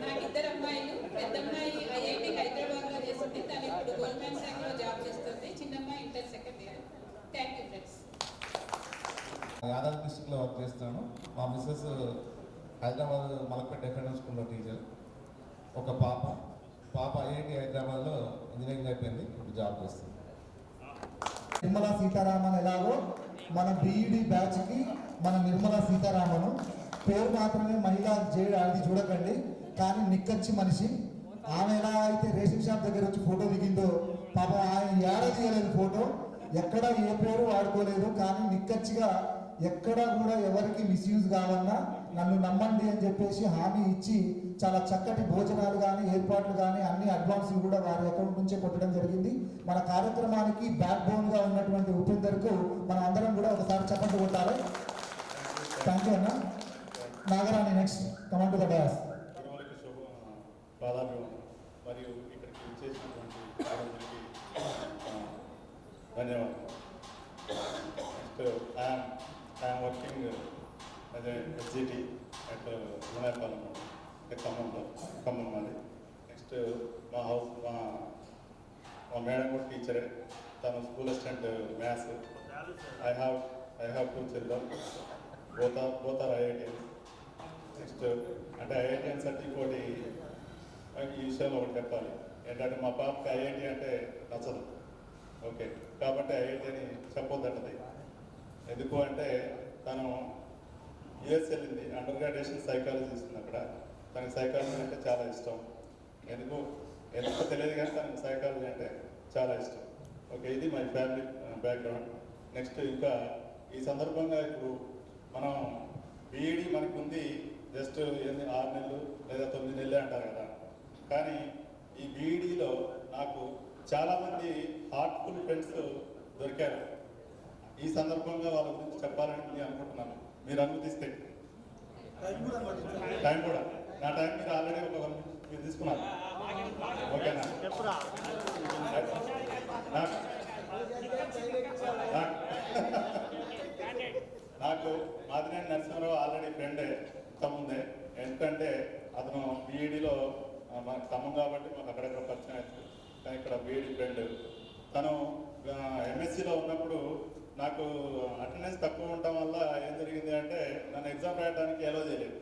నాకు 2 అమ్మాయిలు. పెద్ద అమ్మాయి ఐఐటి హైదరాబాద్లో చేస్తుంది. తను ఇప్పుడు గోల్డ్మెన్ సాక్స్లో జాబ్ చేస్తుంది. చిన్న అమ్మాయి inter second year. Thank you friends. Yadadri డిస్ట్రిక్ట్లో వర్క్ చేస్తున్నాను. మా మిస్సెస్ హైదరాబాద్ మలక్పేట డిఫరెంట్ స్కూల్లో టీచర్. ఒక పాప ఐఐటి హైదరాబాద్లో ఇంజనీరింగ్ అయిపోయింది, ఇప్పుడు జాబ్ చేస్తుంది. నిర్మలా సీతారామన్ ఎలాగో మన బీఈడి బ్యాచ్కి మన నిర్మలా సీతారామన్ పేరు మాత్రమే మహిళా అది చూడకండి, కానీ నిక్కచ్చి మనిషి. ఆమె ఎలా అయితే రేషన్ షాప్ దగ్గర వచ్చి ఫోటో దిగిందో, పాపం ఆయన ఏడాది తీయలేదు ఫోటో, ఎక్కడ ఏ పేరు వాడుకోలేదు. కానీ నిక్కచ్చిగా ఎక్కడ కూడా ఎవరికి మిస్యూజ్ కావాలన్నా నన్ను నమ్మండి అని చెప్పేసి హామీ ఇచ్చి చాలా చక్కటి భోజనాలు కానీ ఏర్పాట్లు కానీ అన్ని అడ్వాన్సులు కూడా వారి అకౌంట్ నుంచే కొట్టడం జరిగింది. మన కార్యక్రమానికి బ్యాక్ బోన్గా ఉన్నటువంటి ఉపేందర్కు మనం అందరం కూడా ఒకసారి చప్పట్లు కొట్టాలి. థ్యాంక్ యూ అన్న. Nagarani next command to the DOS. మరియు ఇక్కడికి చేసినటువంటి ధన్యవాదాలు. I'm working as a SGT at Lunaypalam, Khammam మాది. నెక్స్ట్ మా మేడం కూడా టీచరే, తను school assistant maths. I have 2 children, both are IITians. Next అంటే IITians అంటే ఇంకోటి ఈ విషయంలో ఒకటి చెప్పాలి ఏంటంటే, మా పాపకి ఐఐటి అంటే నచ్చదు. ఓకే, కాబట్టి ఐఐటి అని చెప్పొద్దంటది. ఎందుకు అంటే తను యుఎస్ వెళ్ళింది, అండర్ గ్రాడ్యుయేషన్ సైకాలజీ ఇస్తుంది అక్కడ. తనకి సైకాలజీ అంటే చాలా ఇష్టం. ఎందుకో తెలియదు కానీ తనకు సైకాలజీ అంటే చాలా ఇష్టం. ఓకే, ఇది మై ఫ్యామిలీ బ్యాక్గ్రౌండ్. నెక్స్ట్ ఇంకా ఈ సందర్భంగా ఇప్పుడు మనం బీఈడి మనకు ఉంది జస్ట్ 6 నెలలు లేదా 9 నెలలే అంటారు కదా. కానీ ఈ బీఈడిలో నాకు చాలామంది హార్ట్ఫుల్ ఫ్రెండ్స్ దొరికారు. ఈ సందర్భంగా వాళ్ళ గురించి చెప్పాలని నేను అనుకుంటున్నాను. మీరు అనుమతిస్తే టైం కూడా నా టైం మీరు ఆల్రెడీ మీరు తీసుకున్నారు. ఓకేనా? నాకు మాదినేని నరసింహరావు ఆల్రెడీ ఫ్రెండే, తమ్ముందే. ఎందుకంటే అతను బీఈడిలో మనకు ఖమ్మం కాబట్టి మాకు అక్కడెక్కడ పరిచయం అవుతుంది. కానీ ఇక్కడ బీఈడి ఫ్రెండ్. తను ఎంఎస్సిలో ఉన్నప్పుడు నాకు అటెండెన్స్ తక్కువ ఉండటం వల్ల ఏం జరిగింది అంటే నన్ను ఎగ్జామ్ రాయడానికి ఎలో చేయలేదు.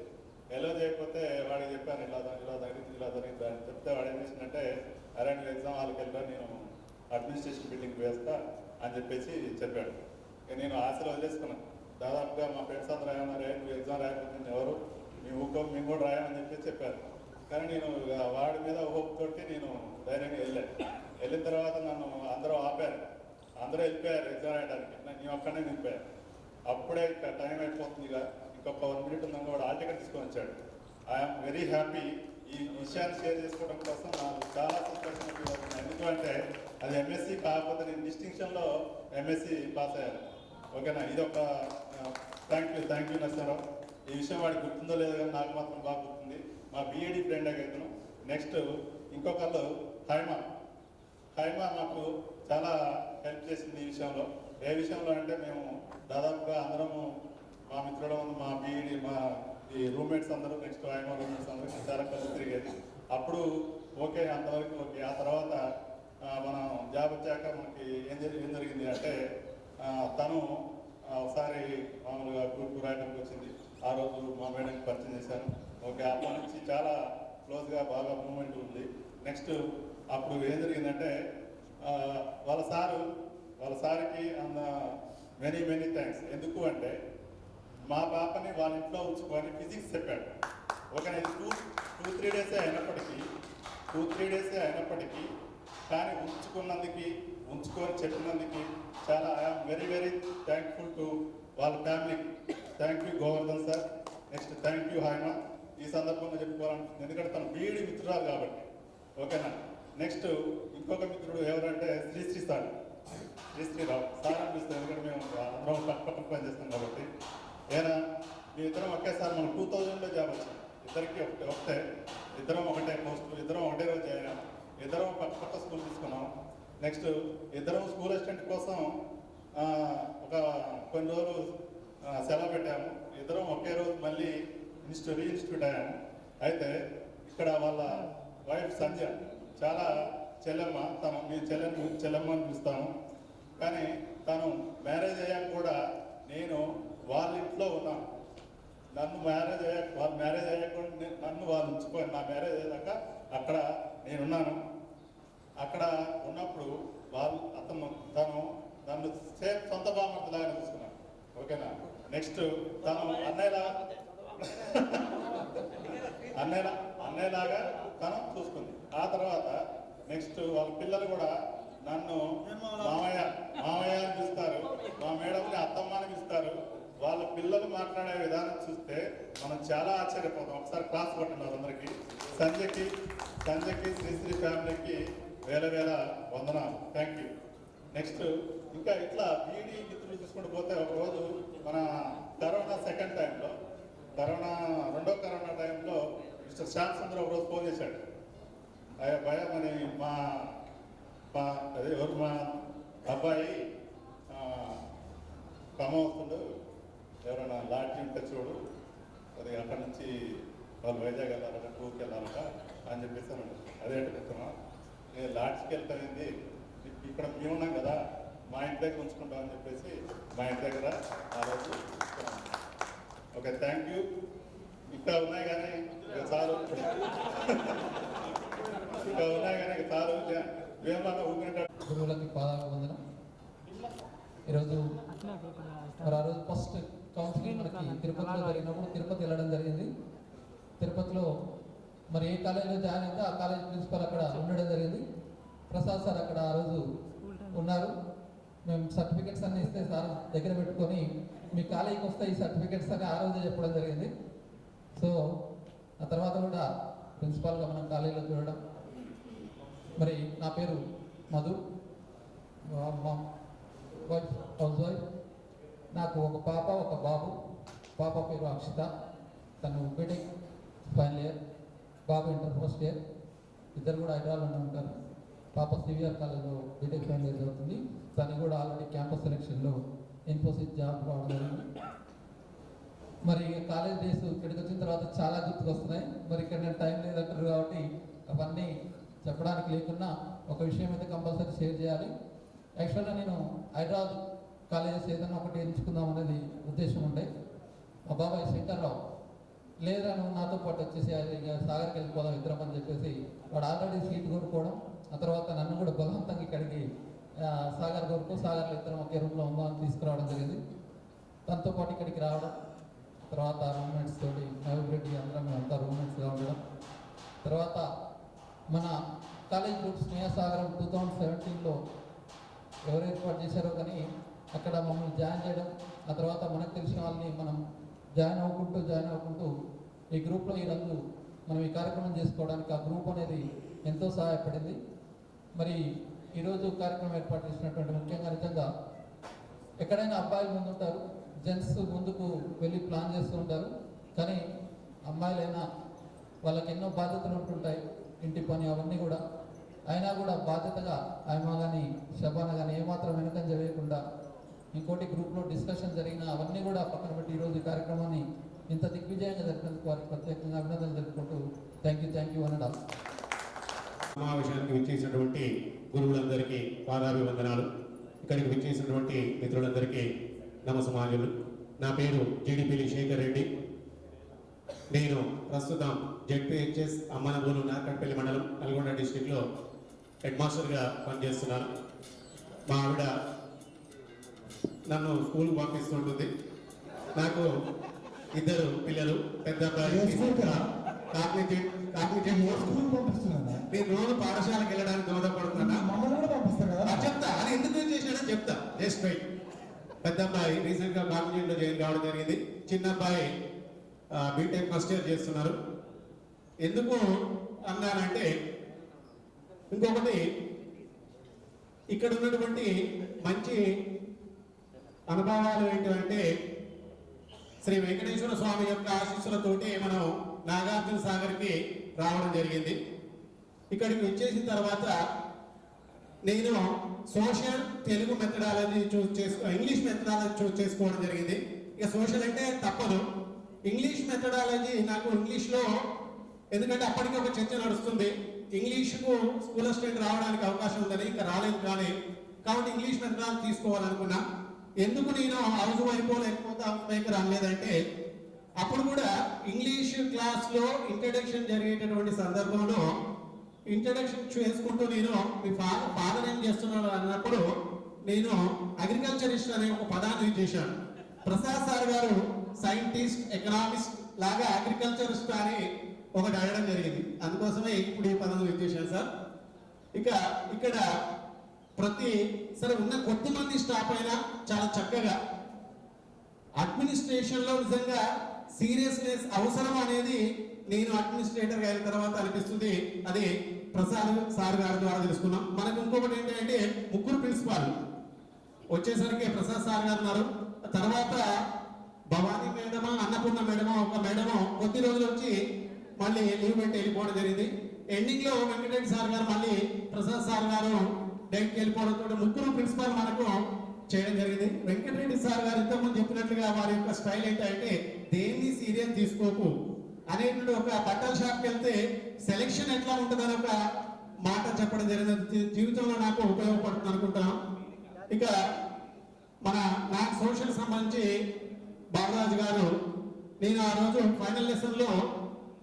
ఎలో చేయకపోతే వాడికి చెప్పాను ఇలా జరిగింది అని చెప్తే వాడు ఏం చేసిందంటే, అరే నువ్వు ఎగ్జామ్ హాల్కి వెళ్ళా, నేను అడ్మినిస్ట్రేషన్ బిల్డింగ్కి వేస్తా అని చెప్పేసి చెప్పాడు. నేను ఆశలు వదిలేసుకున్నాను. దాదాపుగా మా ఫ్రెండ్స్ అందరూ ఏమన్నారే, నువ్వు ఎగ్జామ్ రాయకపోతే ఎవరు మీ ఊకో మేము కూడా రాయమని చెప్పారు. కానీ నేను వాడి మీద హోప్తోటి నేను ధైర్యంగా వెళ్ళిన తర్వాత నన్ను అందరూ ఆపారు. అందరూ వెళ్ళిపోయారు ఎగ్జామ్ రాయడానికి, నేను ఒక్కడే నిలిపారు. అప్పుడే ఇంకా టైం అయిపోతుంది, ఇక ఇంకొక 1 minute ఉందని కూడా ఆల్ టికెట్ తీసుకొని వచ్చాడు. I'm very happy. ఈ విషయాన్ని షేర్ చేసుకోవడం కోసం నాకు చాలా సంతోషంగా ఫీల్ అవుతుంది. ఎందుకంటే అది ఎంఎస్సి కాకపోతే నేను డిస్టింక్షన్లో ఎంఎస్సి పాస్ అయ్యాను. ఓకేనా? ఇది ఒక థ్యాంక్ యూ నరసింహరావు. ఈ విషయం వాడికి గుర్తుందో లేదో కానీ నాకు మాత్రం బాగా గుర్తుంది. మా బీఏడి ఫ్రెండ్ అయితే నెక్స్ట్ ఇంకొకళ్ళు హైమా మాకు చాలా హెల్ప్ చేసింది ఈ విషయంలో. ఏ విషయంలో అంటే మేము దాదాపుగా అందరము మా మిత్రులు మా బీఈడి ఈ రూమ్మేట్స్ అందరూ నెక్స్ట్ హైమా రూమ్మేట్స్ అందరూ చాలా కలిసి తిరిగేది. అప్పుడు ఓకే, అంతవరకు ఓకే. ఆ తర్వాత మనం జాబ్ వచ్చాక మనకి ఏం జరిగింది అంటే తను ఒకసారి మామూలుగా గ్రూప్ రాయడానికి వచ్చింది. ఆ రోజు మా మేడంకి పరిచయం చేశాను. ఓకే, అప్పటి నుంచి చాలా క్లోజ్గా బాగా మూమెంట్ ఉంది. నెక్స్ట్ అప్పుడు ఏం జరిగిందంటే వాళ్ళ సార్కి మెనీ థ్యాంక్స్. ఎందుకు అంటే మా పాపని వాళ్ళ ఇంట్లో ఉంచుకొని ఫిజిక్స్ చెప్పాడు. ఓకే, ఇది 2-3 డేసే అయినప్పటికీ కానీ ఉంచుకొని చెప్పినందుకు చాలా ఐఎమ్ వెరీ థ్యాంక్ఫుల్ టు వాళ్ళ ఫ్యామిలీకి. Thank you Govardhan sir. Next thank you Haima. ఈ సందర్భంగా చెప్పుకోవాలనుకుంటుంది, ఎందుకంటే తను బీఈడి మిత్రురాలు కాబట్టి. ఓకేనా. నెక్స్ట్ ఇంకొక మిత్రుడు ఎవరంటే శ్రీశ్రీరావు సార్ అనిపిస్తుంది, ఎందుకంటే మేము అందరం పక్కన పనిచేస్తాం కాబట్టి. ఏనా మీ ఇద్దరం ఒకేసారి మనం 2000లో జాబ్ వచ్చాం. ఇద్దరికి ఇద్దరం ఒకటే పోస్టు, ఇద్దరం ఒకటే రోజు జాయిన్ అయ్యాం. ఇద్దరం పక్క స్కూల్ తీసుకున్నాం. నెక్స్ట్ ఇద్దరం స్కూల్ అసిస్టెంట్ కోసం ఒక కొన్ని రోజులు సెలవు పెట్టాము. ఇద్దరం ఒకే రోజు మళ్ళీ రీఇన్స్టిట్యూట్ అయ్యాము. అయితే ఇక్కడ వాళ్ళ వైఫ్ సంధ్య చాలా చెల్లెమ్మ, మీ చెల్లెమ్మ అని పిలుస్తాను. కానీ తను మ్యారేజ్ అయ్యాక కూడా నేను వాళ్ళ ఇంట్లో ఉన్నాను. వాళ్ళు మ్యారేజ్ అయ్యాక నన్ను వాళ్ళు ఉంచుకొని నా మ్యారేజ్ అయ్యాక అక్కడ నేనున్నాను. అక్కడ ఉన్నప్పుడు తను నన్ను సేఫ్ సొంత బామ్మలాగా చూసుకున్నాను. ఓకేనా. నెక్స్ట్ తను అన్నయ్యలాగా తను చూసుకుంది. ఆ తర్వాత నెక్స్ట్ వాళ్ళ పిల్లలు కూడా నన్ను మామయ్య అని పిలుస్తారు, మా మేడంని అత్తమ్మ అని పిలుస్తారు. వాళ్ళ పిల్లలు మాట్లాడే విధానం చూస్తే మనం చాలా ఆశ్చర్యపోతాం. ఒకసారి క్లాస్ కొట్టిన వాళ్ళందరికీ, సంజయ్కి శ్రీశ్రీ ఫ్యామిలీకి వేల వందనాలు. Thank you. నెక్స్ట్ ఇంకా ఇట్లా బీఈడి మిత్రులు చూసుకుంటూ పోతే ఒకరోజు మన రెండో కరోనా టైంలో మిస్టర్ శ్యామ్ సుందర్ ఒకరోజు ఫోన్ చేశాడు. భయ మరి మా అబ్బాయి ఖమ్మం వస్తుండు, ఎవరైనా లాడ్జీ ఉంటే చూడు, అది అక్కడి నుంచి వాళ్ళు వైజాగ్ వెళ్ళాలట, టూర్కి వెళ్ళాలట అని చెప్పేసి అన్నాడు. అదేంటి చెప్తున్నా, నేను లాడ్జ్కి వెళ్తానండి, ఇక్కడ మేము ఉన్నాం కదా, మా ఇంటి దగ్గర ఉంచుకుంటాం అని చెప్పేసి మా ఇంటి దగ్గర ఆ రోజు ఉంచుకున్నాం. Okay, thank you. ఇంకా ఉన్నాయి కానీ చాలు గురువులకి పాదాభివందనం. ఈరోజు మరి ఆ రోజు ఫస్ట్ కౌన్సిలింగ్ మనకి తిరుపతిలో జరిగినప్పుడు తిరుపతి వెళ్ళడం జరిగింది. తిరుపతిలో మరి ఏ కాలేజీలో జాయిన్ అయితే ఆ కాలేజ్ ప్రిన్సిపల్ అక్కడ ఉండడం జరిగింది. ప్రసాద్ సార్ అక్కడ ఆ రోజు ఉన్నారు. మేము సర్టిఫికెట్స్ అన్ని ఇస్తే సార్ దగ్గర పెట్టుకొని మీ కాలేజీకి వస్తే ఈ సర్టిఫికెట్స్ అని ఆ రోజే చెప్పడం జరిగింది. సో ఆ తర్వాత కూడా ప్రిన్సిపాల్గా మనం కాలేజీలో చూడడం. మరి నా పేరు మధు, మా వైఫ్ హౌస్ వైఫ్. నాకు ఒక పాప ఒక బాబు. పాప పేరు అక్షిత, తను బీటెక్ ఫైనల్ ఇయర్, బాబు ఇంటర్ ఫస్ట్ ఇయర్. ఇద్దరు కూడా హైదరాబాద్లో ఉంటారు. పాప సివిఆర్ కాలేజ్లో బీటెక్ ఫైనల్ ఇయర్ చదువుతుంది. తను కూడా ఆల్రెడీ క్యాంపస్ సెలెక్షన్లో ఇన్ఫోసిస్ జాబ్ రావడం జరిగింది. మరి కాలేజ్ డేస్ ఇక్కడికి వచ్చిన తర్వాత చాలా గుర్తుకొస్తున్నాయి. మరి ఇక్కడ నేను టైం లేదంటారు కాబట్టి అవన్నీ చెప్పడానికి లేకున్నా ఒక విషయం అయితే కంపల్సరీ షేర్ చేయాలి. యాక్చువల్గా నేను హైదరాబాద్ కాలేజెస్ ఏదైనా ఒకటి ఎంచుకుందాం అనేది ఉద్దేశం ఉండే. మా బాబాయ్ శంకర్రావు లేదా నువ్వు నాతో పాటు వచ్చేసి సాగర్కి వెళ్ళిపోదాం ఇద్దరం అని చెప్పేసి వాడు ఆల్రెడీ సీట్ కొనుక్కోవడం, ఆ తర్వాత నన్ను కూడా బలవంతంగా ఇక్కడికి సాగర్ సాగర్లో ఇద్దరం ఒకే రూమ్లో ఉందాం అని తీసుకురావడం జరిగింది. తనతో పాటు ఇక్కడికి రావడం, తర్వాత రూమ్మేట్స్ తోటి మహబూబ్ రెడ్డి అందరం అంతా రూమ్మేట్స్గా ఉండడం. తర్వాత మన కాలేజ్ గ్రూప్ స్నేహసాగరం 2017లో ఎవరు ఏర్పాటు చేశారో కానీ అక్కడ మమ్మల్ని జాయిన్ చేయడం, ఆ తర్వాత మనకు తెలిసిన వాళ్ళని మనం జాయిన్ అవ్వకుంటూ ఈ గ్రూప్లో ఈరోజు మనం ఈ కార్యక్రమం చేసుకోవడానికి ఆ గ్రూప్ అనేది ఎంతో సహాయపడింది. మరి ఈరోజు కార్యక్రమం ఏర్పాటు చేసినటువంటి ముఖ్యంగా నిజంగా ఎక్కడైనా అబ్బాయిలు ముందుంటారు, జెంట్స్ ముందుకు వెళ్ళి ప్లాన్ చేస్తూ ఉంటారు. కానీ అమ్మాయిలైనా వాళ్ళకి ఎన్నో బాధ్యతలు ఉంటుంటాయి, ఇంటి పని అవన్నీ కూడా. అయినా కూడా బాధ్యతగా ఆయమ కానీ శబాన కానీ ఏమాత్రం వెనుకంజ వేయకుండా, ఇంకోటి గ్రూప్లో డిస్కషన్ జరిగిన అవన్నీ కూడా పక్కన పెట్టి ఈరోజు ఈ కార్యక్రమాన్ని ఇంత దిగ్విజయంగా జరిపినందుకు వారికి ప్రత్యేకంగా అభినందనలు జరుపుకుంటూ థ్యాంక్ యూ అనడం. సమావేశానికి విచ్చేసినటువంటి గురువులందరికీ పాదాభివందనాలు. ఇక్కడికి విచ్చేసినటువంటి మిత్రులందరికీ నమస్సమాజులు. నా పేరు జీడిపిల్లి శేఖర్ రెడ్డి. నేను ప్రస్తుతం జెడ్పీహెచ్ఎస్ అమ్మనబోలు నార్కట్పల్లి మండలం నల్గొండ డిస్టిక్లో హెడ్ మాస్టర్గా పనిచేస్తున్నాను. మా ఆవిడ నన్ను స్కూల్కి పంపిస్తుంటుంది. నాకు 2 పిల్లలు. పెద్ద అబ్బాయి నేను రోజు పాఠశాలకు వెళ్ళడానికి దోహదపడుతున్నా. చెప్తా అని ఎందుకు చేశాడని చెప్తా. Just right. పెద్ద అబ్బాయి రీసెంట్గా కాగ్నిజెంట్లో జాయిన్ కావడం జరిగింది. చిన్న అబ్బాయి బీటెక్ ఫస్ట్ ఇయర్ చేస్తున్నారు. ఎందుకు అన్నానంటే, ఇంకొకటి ఇక్కడ ఉన్నటువంటి మంచి అనుభవాలు ఏంటంటే, శ్రీ వెంకటేశ్వర స్వామి యొక్క ఆశీస్సులతోటి మనం నాగార్జున సాగర్కి రావడం జరిగింది. ఇక్కడికి వచ్చేసిన తర్వాత నేను social Telugu methodology English methodology choose చేసుకోవడం జరిగింది. ఇక సోషల్ అంటే తప్పదు. ఇంగ్లీష్ మెథడాలజీ నాకు ఇంగ్లీష్లో, ఎందుకంటే అప్పటికి ఒక చర్చ నడుస్తుంది, ఇంగ్లీష్కు స్కూల్ అసిస్టెంట్ రావడానికి అవకాశం ఉందని. ఇంకా రాలేదు కాబట్టి ఇంగ్లీష్ మెథడాలజీ తీసుకోవాలనుకున్నా. ఎందుకు నేను హౌస్ వైఫ్ లేకపోతే హౌస్ మేకర్ అనలేదంటే, అప్పుడు కూడా ఇంగ్లీష్ క్లాస్లో ఇంట్రడక్షన్ జరిగేటటువంటి సందర్భంలో ఇంట్రడక్షన్ చేసుకుంటూ నేను మీ ఫాదర్ ఏం చేస్తున్నాడు అన్నప్పుడు నేను అగ్రికల్చరిస్ట్ అనే ఒక పదాన్ని యూజ్ చేశాను. ప్రసాద్ సార్ గారు సైంటిస్ట్, ఎకనామిస్ట్ లాగా అగ్రికల్చరిస్ట్ అని ఒకటి అడగడం జరిగింది. అందుకోసమే ఇప్పుడు ఈ పదం యూజ్ చేశాను సార్. ఇక ఇక్కడ సరే ఉన్న కొద్దిమంది స్టాఫ్ అయినా చాలా చక్కగా అడ్మినిస్ట్రేషన్లో నిజంగా సీరియస్నెస్ అవసరం అనేది నేను అడ్మినిస్ట్రేటర్గా అయిన తర్వాత అనిపిస్తుంది. అది ప్రసాద్ సార్ గారి ద్వారా తెలుసుకున్నాం. మనకు ఇంకొకటి ఏంటంటే 3 ప్రిన్సిపాల్ వచ్చేసరికి ప్రసాద్ సార్ గారు ఉన్నారు. తర్వాత భవానీ మేడమా, అన్నపూర్ణ మేడమా, ఒక మేడమో కొద్ది రోజులు వచ్చి మళ్ళీ లీవ్ పెట్టి వెళ్ళిపోవడం జరిగింది. ఎండింగ్లో వెంకటరెడ్డి సార్ గారు మళ్ళీ ప్రసాద్ సార్ గారు డైరెక్ట్కి వెళ్ళిపోవడంతో 3 ప్రిన్సిపాల్ మనకు చేయడం జరిగింది. వెంకటరెడ్డి సార్ గారు ఇంతకుముందు చెప్పినట్లుగా వారి యొక్క స్టైల్ ఏంటంటే దేన్ని సీరియస్ తీసుకోకు అనేటువంటి ఒక బట్టల షాప్కి వెళ్తే సెలెక్షన్ ఎట్లా ఉంటుందని ఒక మాట చెప్పడం జరిగింది. జీవితంలో నాకు ఉపయోగపడుతుంది అనుకుంటాను. ఇక నాకు సోషల్ సంబంధించి బాలరాజు గారు, నేను ఆ రోజు ఫైనల్ లెసన్లో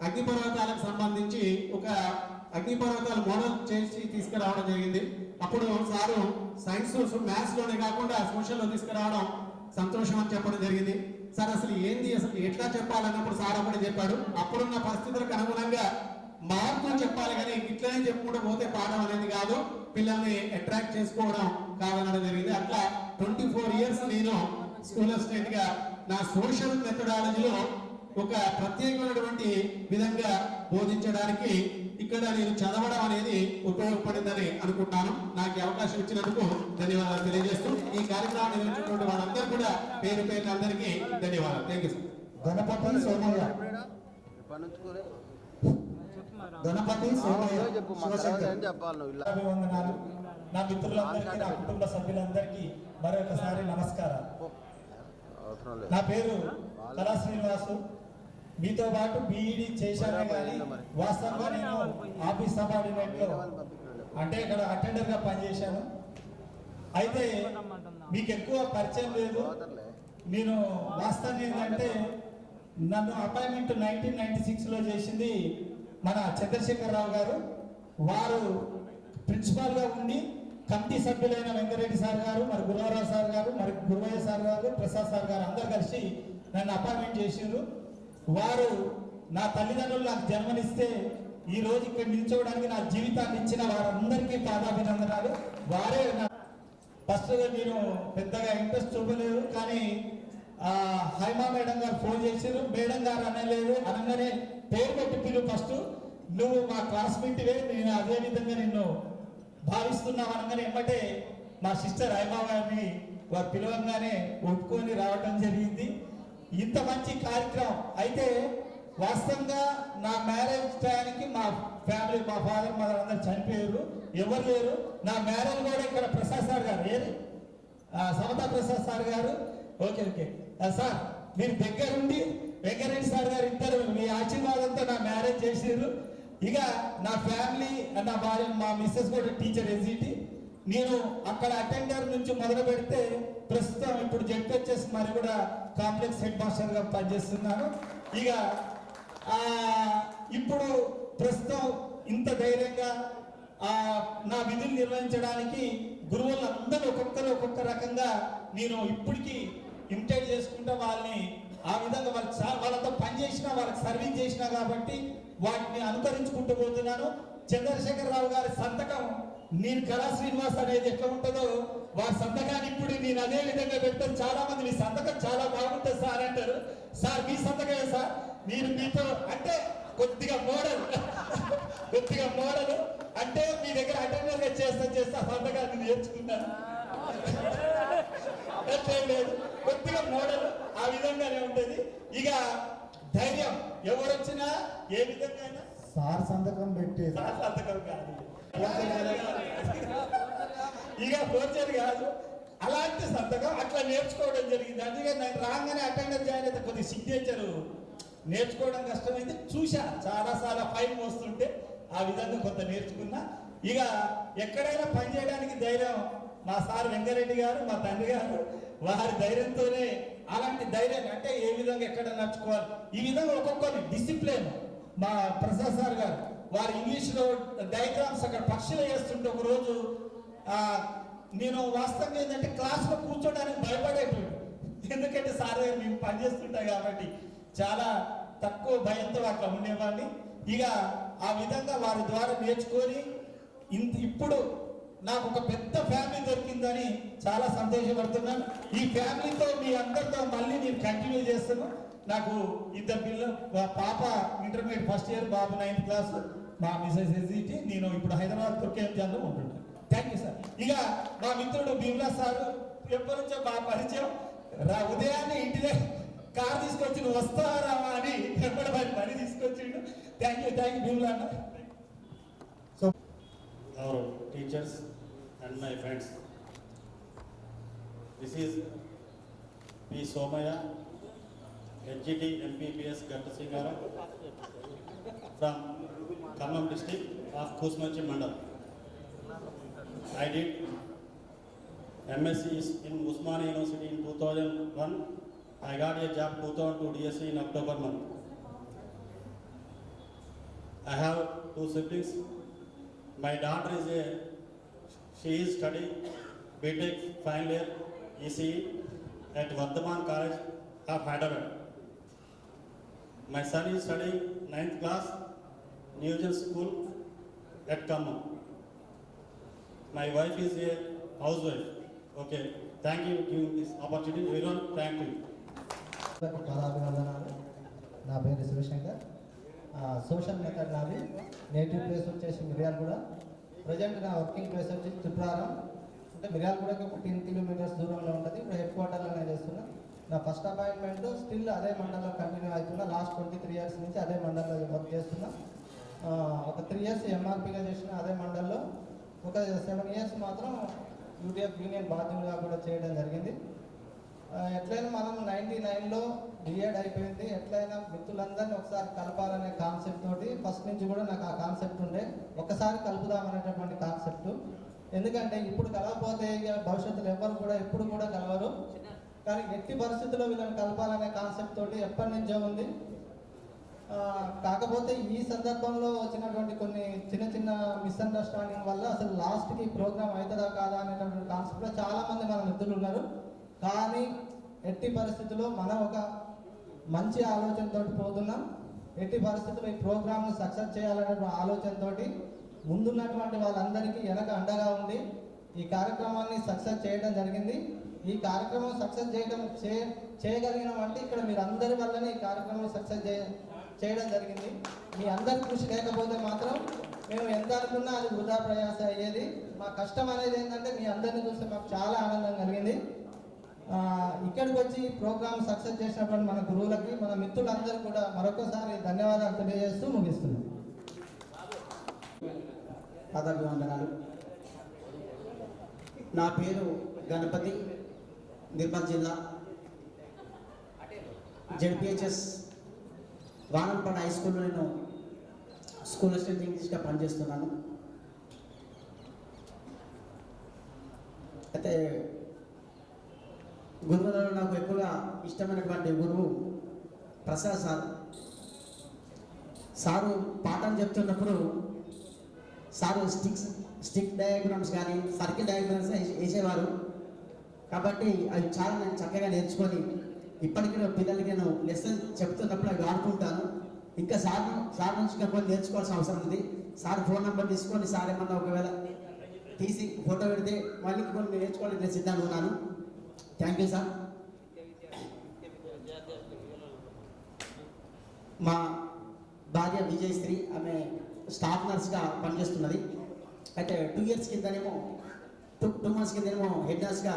అగ్నిపర్వతాలకు సంబంధించి ఒక అగ్నిపర్వతాల మోడల్ చేసి తీసుకురావడం జరిగింది. అప్పుడు సారు సైన్స్ మ్యాథ్స్లోనే కాకుండా సోషల్లో తీసుకురావడం సంతోషం అని చెప్పడం జరిగింది. సార్ అసలు ఏంది, అసలు ఎట్లా చెప్పాలన్నప్పుడు సార్ ఒకటి చెప్పాడు, అప్పుడున్న పరిస్థితులకు అనుగుణంగా మార్పులు చెప్పాలి కానీ ఇట్లనే చెప్పుకుంటూ పోతే పాఠం అనేది కాదు, పిల్లల్ని అట్రాక్ట్ చేసుకోవడం కాదనడం జరిగింది. అట్లా 24 years నేను స్కూల్ అసిస్టెంట్ గా నా సోషల్ మెథడాలజీలో ఒక ప్రత్యేకమైనటువంటి విధంగా బోధించడానికి ఇక్కడ నేను చదవడం అనేది ఉపయోగపడిందని అనుకుంటున్నాను. నాకు అవకాశం ఇచ్చినందుకు ధన్యవాదాలు తెలియజేస్తూ ఈ కార్యక్రమాన్ని నిర్వహించినటువంటి వాళ్ళందరూ కూడా పేరు అందరికీ ధన్యవాదాలు. Thank you sir. Ganapathi Somayya, Ganapathi Somayya, అభివందనాలు. నా మిత్రులందరికీ, నా కుటుంబ సభ్యులందరికీ మరొకసారి నమస్కారం. నా పేరు కళా శ్రీనివాసు. మీతో పాటు బీఈడి చేశాను, కానీ వాస్తవంగా నేను ఆఫీస్ సబార్డినేట్లో అంటే ఇక్కడ అటెండర్గా పనిచేశాను. అయితే మీకు ఎక్కువ పరిచయం లేదు. నేను వాస్తవం ఏంటంటే నన్ను అపాయింట్మెంట్ 1996లో చేసింది మన చంద్రశేఖరరావు గారు. వారు ప్రిన్సిపాల్గా ఉండి కమిటీ సభ్యులైన వెంకరెడ్డి సార్ గారు, మరి గురువరావు సార్ గారు, మరి గురువయ్య సార్ గారు, ప్రసాద్ సార్ గారు అందరు కలిసి నన్ను అపాయింట్మెంట్ చేసిండ్రు. వారు నా తల్లిదండ్రులు నాకు జన్మనిస్తే ఈ రోజు ఇక్కడ నిల్చోవడానికి నా జీవితాన్ని ఇచ్చిన వారందరికీ పాదాభినందనాలు. వారే ఫస్ట్ నేను పెద్దగా ఇంట్రెస్ట్ చూపలేదు, కానీ హైమా మేడం గారు ఫోన్ చేశారు. మేడం గారు అనలేదు, అనగానే పేరు పెట్టి పిలువు, ఫస్ట్ నువ్వు మా క్లాస్మేట్వే, నేను అదే విధంగా నిన్ను భావిస్తున్నావు అనగానే ఎమ్మటే మా సిస్టర్ హైమా గారిని వారు పిలవంగానే ఒప్పుకొని రావటం జరిగింది. ఇంత మంచి కార్యక్రమం అయితే వాస్తవంగా నా మ్యారేజ్ టైంకి మా ఫ్యామిలీ, మా ఫాదర్ మదర్ అందరు చనిపోయారు, ఎవరు లేరు. నా మ్యారేజ్ కూడా ఇక్కడ ప్రసాద్ సార్ గారు, ఏది సమతా ప్రసాద్ సార్ గారు. ఓకే సార్, మీరు దగ్గరుండి వెంకటరెడ్డి సార్ గారు ఇద్దరు మీ ఆశీర్వాదంతో నా మ్యారేజ్ చేసారు. ఇక నా ఫ్యామిలీ, నా భార్య, మా మిస్సెస్ కూడా టీచర్ ఎస్జిటి. నేను అక్కడ అటెండర్ నుంచి మొదలు పెడితే ప్రస్తుతం ఇప్పుడు జెడ్పీహెచ్ఎస్ మరి కూడా కాంప్లెక్స్ హెడ్ మాస్టర్గా పనిచేస్తున్నాను. ఇక ఇప్పుడు ప్రస్తుతం ఇంత ధైర్యంగా నా విధులు నిర్వహించడానికి గురువులు అందరూ ఒక్కొక్క రకంగా నేను ఇప్పటికీ ఇమిటేట్ చేసుకుంటా వాళ్ళని ఆ విధంగా వాళ్ళతో పనిచేసిన, వాళ్ళకి సర్వీస్ చేసిన కాబట్టి వాటిని అనుకరించుకుంటూ పోతున్నాను. చంద్రశేఖరరావు గారి సంతకం నేను కళా శ్రీనివాస్ అనేది ఎట్లా ఉంటుందో వారి సంతకాన్ని ఇప్పుడు నేను అదే విధంగా పెడతాను. చాలా మంది మీ సంతకం చాలా బాగుంటుంది సార్ అంటారు. సార్ మీ సంతకమే సార్, నేను మీతో అంటే కొద్దిగా మోడల్ అంటే మీ దగ్గర అటెండర్గా చేస్తా సంతకాన్ని నేర్చుకున్నాను. లేదు, కొద్దిగా మోడల్ ఆ విధంగానే ఉంటుంది. ఇక ధైర్యం ఎవరొచ్చినా ఏ విధంగా సార్ సంతకం పెట్టే సార్ సంతకం కాదు, ఇక ఫోర్జరీ కాదు, అలాంటి సంతకం అట్లా నేర్చుకోవడం జరిగింది. అందుకే నేను రాగానే అటెండర్ జాయిన్ అయితే కొద్దిగా సిగ్నేచర్ నేర్చుకోవడం కష్టమైతే చూసా, చాలా ఫైన్ వస్తుంటే ఆ విధంగా కొంత నేర్చుకున్నా. ఇక ఎక్కడైనా పని చేయడానికి ధైర్యం మా సార్ వెంకరెడ్డి గారు, మా తండ్రి గారు, వారి ధైర్యంతోనే అలాంటి ధైర్యం అంటే ఏ విధంగా ఎక్కడ నడుచుకోవాలి, ఈ విధంగా ఒక్కొక్కరి డిసిప్లిన్. మా ప్రసాద్ సార్ గారు వారు ఇంగ్లీష్లో డయాగ్రామ్స్ అక్కడ పక్షులు వేస్తుంటే ఒకరోజు నేను వాస్తవంగా ఏంటంటే క్లాస్లో కూర్చోడానికి భయపడేటోడు. ఎందుకంటే సార్ గారు మేము పనిచేస్తుంటాం కాబట్టి చాలా తక్కువ భయంతో అట్లా ఉండేవాడిని. ఇక ఆ విధంగా వారి ద్వారా నేర్చుకొని ఇప్పుడు నాకు ఒక పెద్ద ఫ్యామిలీ దొరికిందని చాలా సంతోషపడుతున్నాను. ఈ ఫ్యామిలీతో మీ అందరితో మళ్ళీ నేను కంటిన్యూ చేస్తాను. నాకు ఇద్దరు పిల్లలు, పాప ఇంటర్మీడియట్ ఫస్ట్ ఇయర్, బాబు 9th క్లాస్, మా మిసెస్ ఎస్జిటి. నేను ఇప్పుడు హైదరాబాద్ తొక్కేంజాల్లో ఉంటున్నాను. Thank you sir. ఇక మా మిత్రుడు భీమ్లా సారు ఎప్పటి నుంచో బాగా పరిచయం. ఉదయాన్నే ఇంటిదే కార్ తీసుకొచ్చి నువ్వు వస్తారా అని ఎప్పటి పని తీసుకొచ్చిండు. థ్యాంక్ యూ భీమ్లా అన్న. So our teachers and my friends, this is P. Somaya, HGT MPPS Gattasingara from Khammam district of Kusmanchi Mandal. I did MSc in Usmania University in 2001. I got a job 2002 DSc in October month. I have 2 siblings. My daughter she is studying BTech final year ECE at Vardhaman College of Hyderabad. My son is studying 9th class New Gen School at Khammam. My wife is a housewife. Okay, thank you for giving this opportunity. Everyone, thank you. పాదాభివందనాలు. నా పేరు Shivshankar. Social method నాది. Native place వచ్చేసి Miryalaguda. Present నా working place వచ్చేసి త్రిపురారం, అంటే మిర్యాలగూడకి ఒక 10 kilometres దూరంలో ఉంటుంది. ఇప్పుడు హెడ్ క్వార్టర్లోనే చేస్తున్నా. నా ఫస్ట్ అపాయింట్మెంట్ స్టిల్ అదే మండలంలో కంటిన్యూ అవుతున్నా. లాస్ట్ 23 years నుంచి అదే మండలంలో వర్క్ చేస్తున్నా. ఒక 3 years ఎంఆర్పీగా చేసిన అదే మండలంలో. ఒక 7 years మాత్రం యూటీఎఫ్ యూనియన్ బాధ్యులుగా కూడా చేయడం జరిగింది. ఎట్లయినా మనం 99లో బిఎడ్ అయిపోయింది. ఎట్లయినా మిత్రులందరినీ ఒకసారి కలపాలనే కాన్సెప్ట్ తోటి ఫస్ట్ నుంచి కూడా నాకు ఆ కాన్సెప్ట్ ఉండే, ఒకసారి కలుపుదామనేటటువంటి కాన్సెప్ట్. ఎందుకంటే ఇప్పుడు కలవకపోతే భవిష్యత్తులో ఎవరు కూడా ఎప్పుడు కూడా కలవరు. కానీ ఎట్టి పరిస్థితుల్లో వీళ్ళని కలపాలనే కాన్సెప్ట్ తోటి ఎప్పటి నుంచో ఉంది. కాకపోతే ఈ సందర్భంలో వచ్చినటువంటి కొన్ని చిన్న మిస్అండర్స్టాండింగ్ వల్ల అసలు లాస్ట్కి ప్రోగ్రామ్ అవుతుందా కాదా అనేటటువంటి కాన్సెప్ట్లో చాలామంది మన మిత్రులు ఉన్నారు. కానీ ఎట్టి పరిస్థితుల్లో మనం ఒక మంచి ఆలోచనతో పోతున్నాం. ఎట్టి పరిస్థితుల్లో ఈ ప్రోగ్రామ్ను సక్సెస్ చేయాలనే ఆలోచనతో ముందున్నటువంటి వాళ్ళందరికీ వెనక అండగా ఉంది ఈ కార్యక్రమాన్ని సక్సెస్ చేయడం జరిగింది. ఈ కార్యక్రమం సక్సెస్ చేయగలిగినాం అంటే ఇక్కడ మీరు అందరి వల్లనే ఈ కార్యక్రమం సక్సెస్ చేయడం జరిగింది. మీ అందరి కృషి లేకపోతే మాత్రం మేము ఎంత అనుకున్నా అది వృధా ప్రయాస అయ్యేది. మా కష్టం అనేది ఏంటంటే మీ అందరిని చూస్తే మాకు చాలా ఆనందం కలిగింది. ఇక్కడికి వచ్చి ప్రోగ్రామ్ సక్సెస్ చేసినప్పుడు మన గురువులకి, మన మిత్రులందరూ కూడా మరొకసారి ధన్యవాదాలు తెలియజేస్తూ ముగిస్తున్నాం. పాదాభివందనాలు. నా పేరు గణపతి, నిర్మల్ జిల్లా జెడ్పిహెచ్ఎస్ వానంపడ హై స్కూల్లో నేను స్కూల్ అసిస్టెంట్ ఇంగ్లీష్గా పనిచేస్తున్నాను. అయితే గురువులలో నాకు ఎక్కువగా ఇష్టమైనటువంటి గురువు ప్రసాద్ సారు పాఠం చెప్తున్నప్పుడు సారు స్టిక్ డయాగ్రామ్స్ కానీ సర్కిల్ డయాగ్రామ్స్ వేసేవారు. కాబట్టి అవి చాలా నేను చక్కగా నేర్చుకొని ఇప్పటికీ పిల్లలకి నేను లెసన్ చెప్తున్నప్పుడు అవి వాడుకుంటాను. ఇంకా సార్ నుంచి కొన్ని నేర్చుకోవాల్సిన అవసరం ఉంది. సార్ ఫోన్ నెంబర్ తీసుకొని సార్ ఏమన్నా ఒకవేళ తీసి ఫోటో పెడితే మళ్ళీ కొన్ని నేర్చుకోవడానికి నేను సిద్ధంగా ఉన్నాను. Thank you sir. మా భార్య విజయశ్రీ, ఆమె స్టాఫ్ నర్స్గా పనిచేస్తున్నది. అయితే 2 ఇయర్స్ కిందనేమో 2 మంత్స్ కిందనేమో హెడ్ నర్స్గా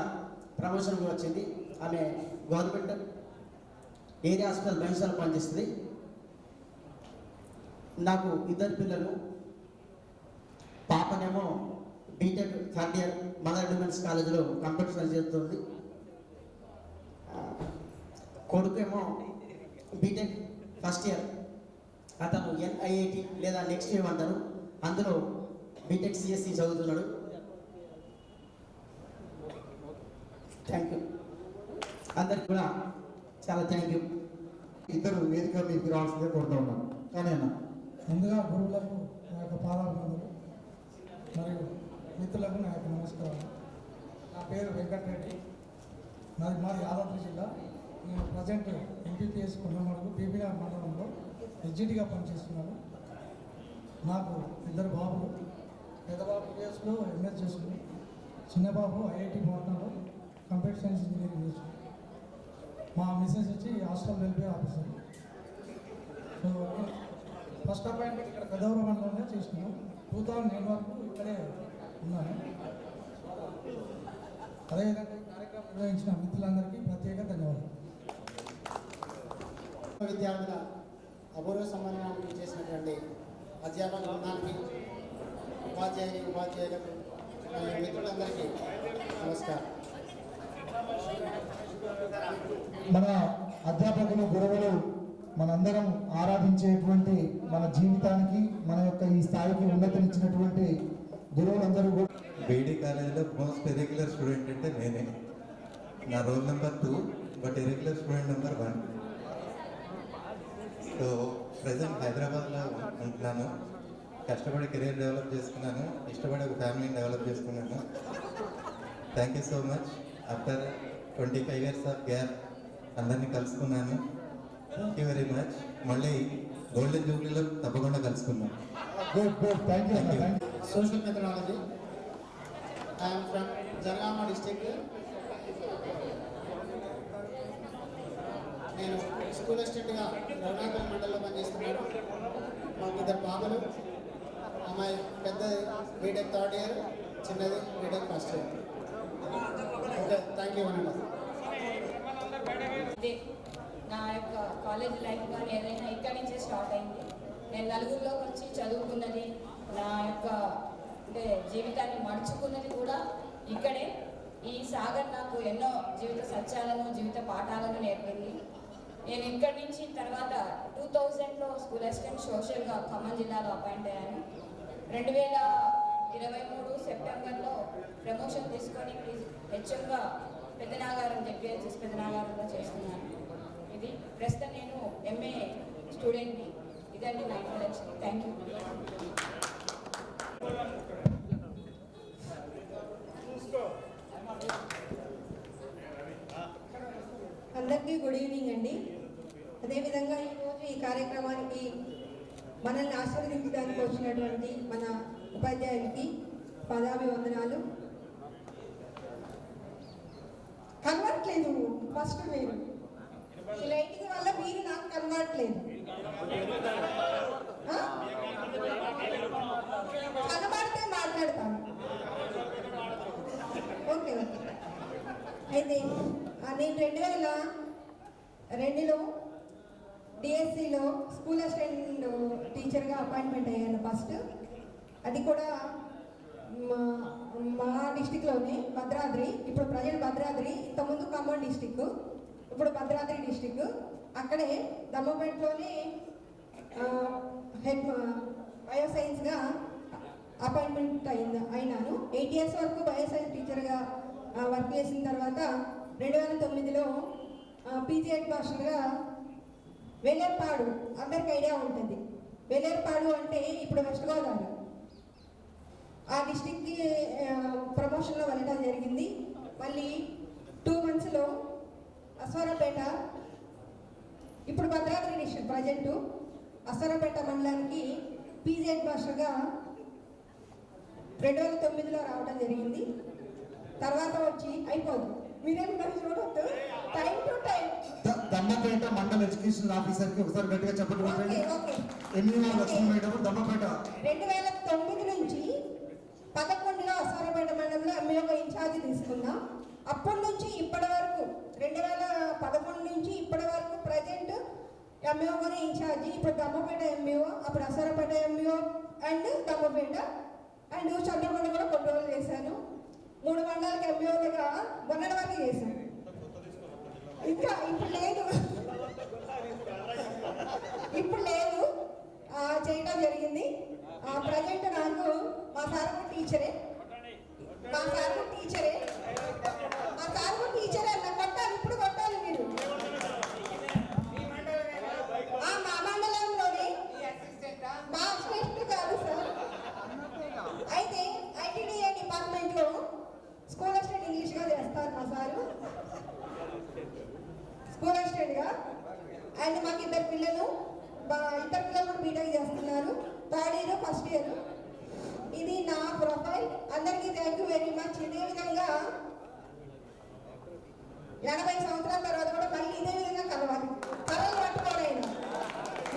ప్రమోషన్ వచ్చింది. ఆమె గవర్నమెంట్ ఏరియా హాస్పిటల్ బెంచ్లో పనిచేస్తుంది. నాకు 2 పిల్లలు. పాపనేమో BTech 3rd year mother women's కాలేజీలో కంప్యూటర్ సైన్స్ చేస్తుంది. కొడుకేమో బీటెక్ 1st ఇయర్, అతను NIIT లేదా నెక్స్ట్ ఇయర్ అంటారు, అందులో బీటెక్ CSE చదువుతున్నాడు. Thank you. అందరికి కూడా చాలా థ్యాంక్ యూ. ఇద్దరు వేదిక మీకు రావాల్సిందే కోరుతూ ఉన్నాను. కానీ అన్న ముందుగా గురువులకు నా యొక్క పాదాభివందనలు మరియు మిత్రులకు నా యొక్క నమస్కారం. నా పేరు వెంకటరెడ్డి, మాది యాదాద్రి జిల్లా. నేను ప్రజెంట్ ఎంపీపీఎస్ కొండమడుగు పీపీఆర్ మండలంలో ఎడ్జిటీగా పనిచేస్తున్నాను. నాకు 2 బాబులు. పెద్ద బాబు యూఎస్లో MS చేస్తున్నాను, చిన్న బాబు IIT పాట్నాలో కంప్యూటర్ సైన్స్ ఇంజనీరింగ్ చేస్తున్నాను. మా మిస్సెస్ వచ్చి hostel welfare officer. So first appointment ఇక్కడ పెద్దవరం మండలంలో చేసినాను. 2009 వరకు ఇక్కడే ఉన్నాను. అదేవిధంగా ఈ కార్యక్రమం నిర్వహించిన మిత్రులందరికీ ప్రత్యేక ధన్యవాదాలు. విద్యార్థుల అపూర్వ సమ్మానాన్ని చేసినటువంటి అధ్యాపక బృందానికి, ఉపాధ్యాయులకు మరియు మిత్రులందరికీ నమస్కారం. మన అధ్యాపకులు, గురువులు మనందరం ఆరాధించేటువంటి, మన జీవితానికి మన యొక్క ఈ స్థాయికి ఉన్నతినిచ్చినటువంటి గురువులందరూ కూడా బీఈడి కాలేజీలో మోస్ట్ ఇరెగ్యులర్ స్టూడెంట్ అంటే నేనే. నా roll number 2, but irregular student number 1. So present హైదరాబాద్లో ఉంటున్నాను. కష్టపడి కెరీర్ డెవలప్ చేసుకున్నాను, ఇష్టపడి ఒక ఫ్యామిలీని డెవలప్ చేసుకున్నాను. Thank you so much. After 25 years of gap అందరినీ కలుసుకున్నాను. Thank you very much. మళ్ళీ గోల్డెన్ జూబ్లీలో తప్పకుండా కలుసుకున్నాను. Thank you. Social methodology. I'm from Janagama district. నేను స్కూల్ అసిస్టెంట్గా రఘునాథపురం మండలంలో పనిచేస్తున్నాను. మాకు 2 బాబులు. అమ్మాయి పెద్దది బీటెక్ 3rd ఇయర్, చిన్నది BTech 1st year. Okay, thank you అన్న. అదే నా యొక్క కాలేజ్ లైఫ్ కానీ ఏదైనా ఇక్కడి నుంచే స్టార్ట్ అయింది. నేను నలుగురిలోకి వచ్చి చదువుకున్నది, నా యొక్క అంటే జీవితాన్ని మడుచుకున్నది కూడా ఇక్కడే. ఈ సాగర్ నాకు ఎన్నో జీవిత సత్యాలను, జీవిత పాఠాలను నేర్పింది. నేను ఇక్కడి నుంచి తర్వాత 2000లో స్కూల్ అసిస్టెంట్ సోషల్గా ఖమ్మం జిల్లాలో అపాయింట్ అయ్యాను. 2023 సెప్టెంబర్లో ప్రమోషన్ తీసుకొని హెచ్ఎంగా పెద్దనాగారం జెడ్పిహెచ్ఎస్ పెద్దనాగారంలో చేస్తున్నాను. ఇది ప్రస్తుతం నేను MA స్టూడెంట్ని. ఇదండి నా ఇంట్రడక్షన్. Thank you. అందరికీ గుడ్ ఈవినింగ్ అండి. అదేవిధంగా ఈరోజు ఈ కార్యక్రమానికి మనల్ని ఆశీర్వదించడానికి వచ్చినటువంటి మన ఉపాధ్యాయునికి పాదాభివందనాలు. కనబడట్లేదు ఫస్ట్ మీరు, ఈ లైటింగ్ వల్ల మీరు నాకు కనబడట్లేదు. అయితే నేను 2002లో డిఎస్సిలో స్కూల్ అసిస్టెంట్ టీచర్గా అపాయింట్మెంట్ అయ్యాను ఫస్ట్. అది కూడా మా డిస్టిక్లోనే భద్రాద్రి. ఇప్పుడు ప్రజెంట్ భద్రాద్రి, ఇంతకుముందు ఖమ్మం డిస్టిక్, ఇప్పుడు భద్రాద్రి డిస్టిక్. అక్కడే దమ్మపేటలోనే హెడ్ బయోసైన్స్గా అపాయింట్మెంట్ అయినాను. 8 years వరకు బయోసైన్స్ టీచర్గా వర్క్ చేసిన తర్వాత 2009లో పీజీ హెడ్ మాస్టర్గా వేలేర్పాడు, అందరికి ఐడియా ఉంటుంది. వేలేర్పాడు అంటే ఇప్పుడు వెస్ట్ గోదావరి, ఆ డిస్టిక్కి ప్రమోషన్లో వెళ్ళడం జరిగింది. మళ్ళీ 2 monthsలో అశ్వరాపేట, ఇప్పుడు భద్రాద్రి డిస్ట్రిక్ట్ ప్రజెంటు అశ్వరాపేట మండలానికి పీజీ హెడ్ మాస్టర్గా 2009లో రావడం జరిగింది. తర్వాత వచ్చి అయిపోదు, మీరేం చూడవద్దు, టైం టు టైం. దమ్మపేట మండల ఎడ్యుకేషన్ ఆఫీసర్కి ఒకసారి గట్టిగా చెప్పండి. ఎన్ని లక్ష్మీపేట దమ్మపేట 2009 నుంచి 11లో అశ్వరాపేట మండలంలో ఎంఈఓ ఇన్ఛార్జ్ తీసుకున్నాం. అప్పటి నుంచి ఇప్పటి వరకు 2011 నుంచి ఇప్పటి వరకు ప్రజెంట్ ఎంఈఓగానే ఇన్ఛార్జి. ఇప్పుడు దమ్మపేట ఎంఈఓ, అప్పుడు Aswaraopeta MEO and Dammapeta and Chandrakonda కూడా కంట్రోల్ చేశాను. 3 మండలాలకు ఎంఈఓలుగా మొన్నటి వరకు చేశాను. ఇంకా ఇప్పుడు లేదు చేయడం జరిగింది. ప్రజెంట్ నాకు మా సార్ టీచరే అన్న కొట్టాలి, ఇప్పుడు కొట్టాలి మీరు. మా మండలంలోనే మా అసిస్టెంట్ కాదు సార్. అయితే ఐటీడీఏ డిపార్ట్మెంట్లో స్కూల్ అసిస్టెంట్ ఇంగ్లీష్గా చేస్తారు మా సారు, స్కూల్ అసిస్టెంట్గా. అండ్ మాకు ఇద్దరు పిల్లలు కూడా బీటెక్ చేస్తున్నారు, 3rd year, 1st year. ఇది నా ప్రొఫైల్. అందరికీ థ్యాంక్ యూ వెరీ మచ్. ఇదే విధంగా 80 సంవత్సరాల తర్వాత కూడా మళ్ళీ ఇదే విధంగా కలవాలి, కలలు పట్టుకోలేదు.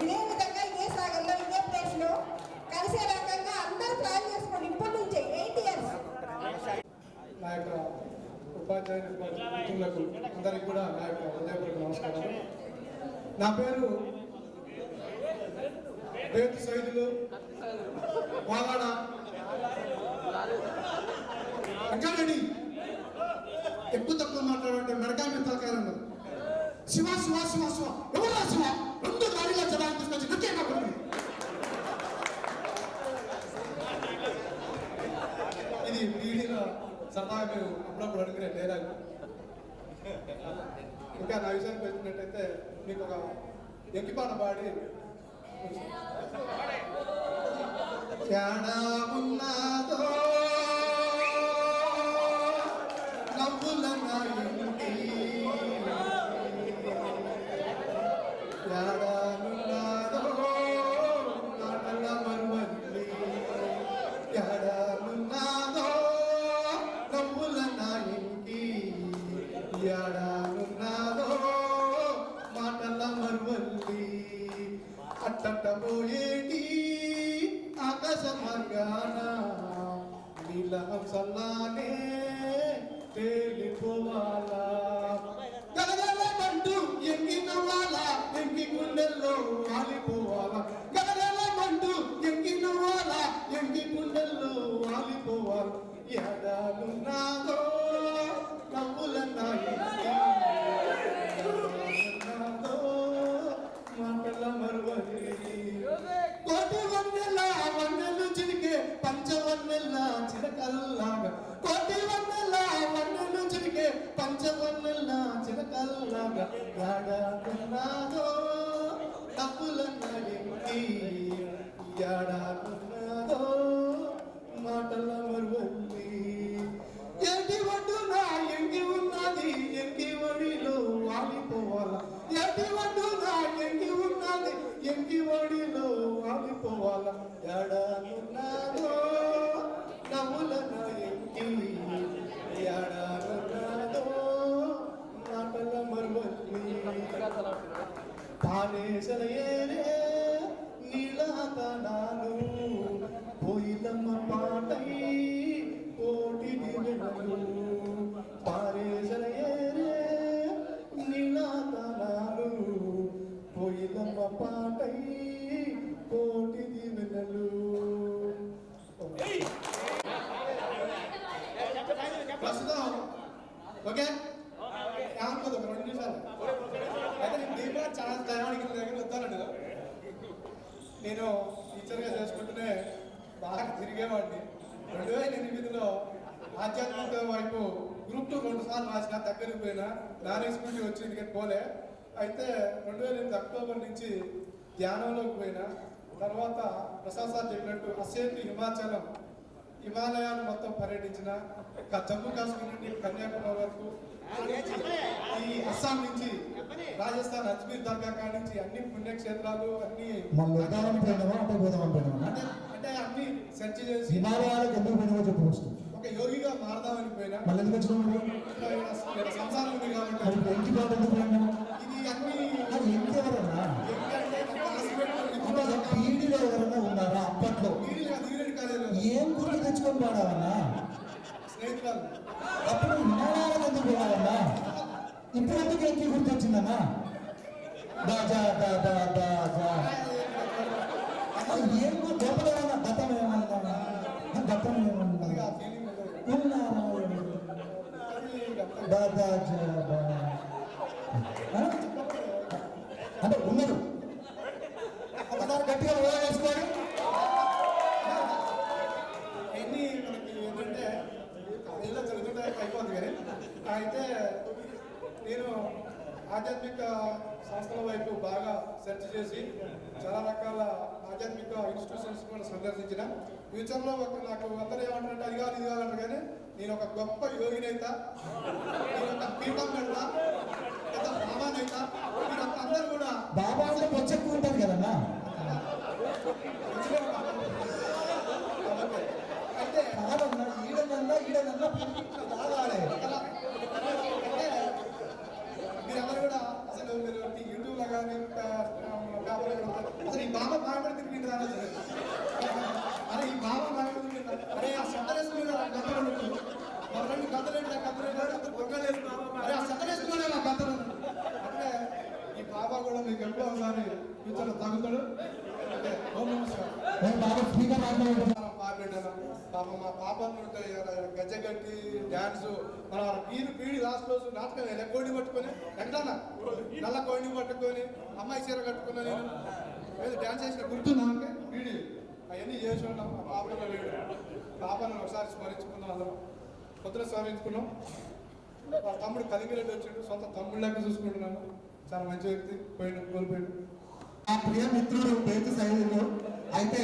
ఇదే విధంగా ఇదే సాగర్లో ఇదే ప్లేస్లో కలిసే రకంగా అందరూ ప్లాన్ చేసుకోండి ఇప్పటి నుంచే 8 years. నా యొక్క ఉపాధ్యాయులు మిత్రులకు అందరికీ కూడా నా యొక్క హృదయపూర్వక నమస్కారం. నా పేరు రేతు సైదులు, వాగాడ వెంకటరెడ్డి. ఎక్కువ తక్కువ మాట్లాడంటే మెడకాయ మీద తలకాయలు. శివ శివ శివ శివ ఎవరా శివ? 2 లారీల జనాన్ని తీసుకొచ్చి నృత్యం కాకుండా ఇది వీడిలో సరదాగా మీరు అప్పుడప్పుడు అడిగిన డైలాగ్. ఇంకా నా విషయానికి వచ్చినట్టయితే మీకు ఒక ఎక్కిపాట పాడి యాడా ఉన్నదో నవ్వుల నాయుంటి, యాడా ఉన్నదో నాటల మరువల్లి, యాడా ఉన్నదో నవ్వుల నాయుంటి, యాడా ఉన్నదో మాటల మరువల్లి. అట్టపోయేటి ఆకాశ మార్గాన నీలహంసల్లానే తేలిపోవాలా, గలగలమంటూ ఎంగినవాలా ఎంగి గుండెల్లో వాలిపోవాలా, గలగలమంటూ ఎంగినవాలా ఎంగి గుండెల్లో వాలిపోవాలా. ఎడాలున్నాదో నవ్వుల నాయుంటి, మాటల మరువల్లి. కోటి వన్నెలు చిరికే పంచవన్నెల చిరకల్లాగా, కోటి వన్నెలు చిరికే పంచవన్నెల చిరకల్లాగా. యాడాకున్నాదో తప్పులన్నది, యాడాకున్నాదో మాటల మరువల్లి. ఎంగి ఒడ్డున ఎంగి ఉన్నది ఎంగి ఒడిలో వాలిపోవాల, ఎంగి ఒడ్డున ఎంగి ఉన్నది ఎంగి ఒడిలో వాలిపోవాల. ఎడానున్నాదో నవ్వుల ఎంగి, ఎడానున్నాదో మాటల మరువల్లి. పాలేసల ఏరే నీళ్ళతనాలు పోయిలమ్మ పాటై కోటి దినలు, పారేసల ఓకే ఏమనుకోదు ఒక 2 నిమిషాలు అయితే నేను దీంట్లో చాలా టయానికి దగ్గర వస్తానండి. నేను టీచర్గా చేసుకుంటూనే బాగా తిరిగేవాడిని. 2008లో ఆధ్యాత్మిక వైపు గ్రూప్ 2 2 సార్లు రాసిన, దగ్గరికి పోయినా నాన్ ఎక్స్క్లూజివ్ వచ్చింది కానీ పోలే. అయితే 2008 అక్టోబర్ నుంచి ధ్యానంలోకి పోయినా. తర్వాత ప్రసాద్ సార్ చెప్పినట్టు అసేంటి హిమాచలం హిమాలయాలు మొత్తం పర్యటించిన, జమ్మూ కాశ్మీర్ నుండి కన్యాకుమారి వరకు, ఈ అస్సాం నుంచి రాజస్థాన్ అజ్మీర్ దర్గా కాడ నుంచి అన్ని పుణ్యక్షేత్రాలు అన్ని అంటే అన్ని సెర్చ్ చేసి హిమాలయాలకు ఎందుకు పోయినావో చెప్పు ఫస్ట్. ఒక యోగిగా మారదామని పోయినా. మళ్ళీ ఎందుకు వచ్చినావు? సంసారం ఉంది కాబట్టి ఇంటి పాట ఎందుకు పోయినావు? ఇది అన్ని ఇంటి ఎవరన్నా పీడీలో ఎవరన్నా ఉన్నారా అప్పట్లో? ఏం గుర్తు తెచ్చుకొని పాడావన్నా? స్నేహితురాలు అప్పుడు హిమాలయాలకు ఎందుకు పోవాలన్నా? ఇప్పుడు ఎందుకు ఎంకి గుర్తు వచ్చిందన్నా? ఏం లోపల ఏమన్నా గతం ఏమన్నా గతం ఏమన్నా ఉన్నారా? అంటే ఉన్నారు. ఒకసారి గట్టిగా వేసుకోండి. ఎన్ని మనకి ఏంటంటే ఏదో చదువుతుంటే అయిపోతుంది కానీ. అయితే నేను ఆధ్యాత్మిక సంస్థల వైపు బాగా సెర్చ్ చేసి చాలా రకాల ఆధ్యాత్మిక ఇన్స్టిట్యూషన్స్ కూడా సందర్శించిన. ఫ్యూచర్లో నాకు అందరూ ఏమంటారంటే అది కాదు ఇది కాదంటారు కానీ నేను ఒక గొప్ప యోగినైతా, నేను ఒక పీఠం పెడతా, పెద్ద బాబానైతా. మీరు అందరూ కూడా బాబా అంటే పొచ్చెక్కువ ఉంటుంది కదన్నా. అయితే కాదన్నా ఈడనన్నా తాగాలి. మీరందరూ కూడా అసలు మీరు యూట్యూబ్లో కానీ అసలు ఈ బాబా బాగా తిరిగి రాలేదు. అరే ఈ బాబా బాగా అరే ఆ సత్తరేసుకునే గద్దలు మరి 2 గద్దలేంటి గొగ్గలేదు. అరే ఆ సత్తరేసుకునే నా గద్దలు అంటే ఈ బాబా కూడా మీకు ఎప్పుడో ఒకసారి ఫ్యూచర్లో తగ్గుతాడు. అంటే ఓం నమస్కారం. పాప మా పాపను గజ్జగట్టి డ్యాన్స్ మన పీడి లాస్ట్ రోజు నాటకం కోడిని పట్టుకొని ఎక్కడన్నా నల్ల కోడిని పట్టుకొని అమ్మాయి చీర కట్టుకున్నా నేను ఏదో డ్యాన్స్ చేసిన గుర్తున్నా అంటే పీడి అవన్నీ చేసి ఉన్నాం. ఆ పాపలో లేడు. పాపను ఒకసారి స్మరించుకున్నాం, అందరం పొద్దున స్మరించుకున్నాం. మా తమ్ముడు కలిగిరెడ్డి వచ్చిండు, సొంత తమ్ముడు లెక్క చూసుకుంటున్నాను. చాలా మంచి వ్యక్తి, కోల్పోయాడు. ఆ ప్రియ మిత్రుడు పేరు సైజులు అయితే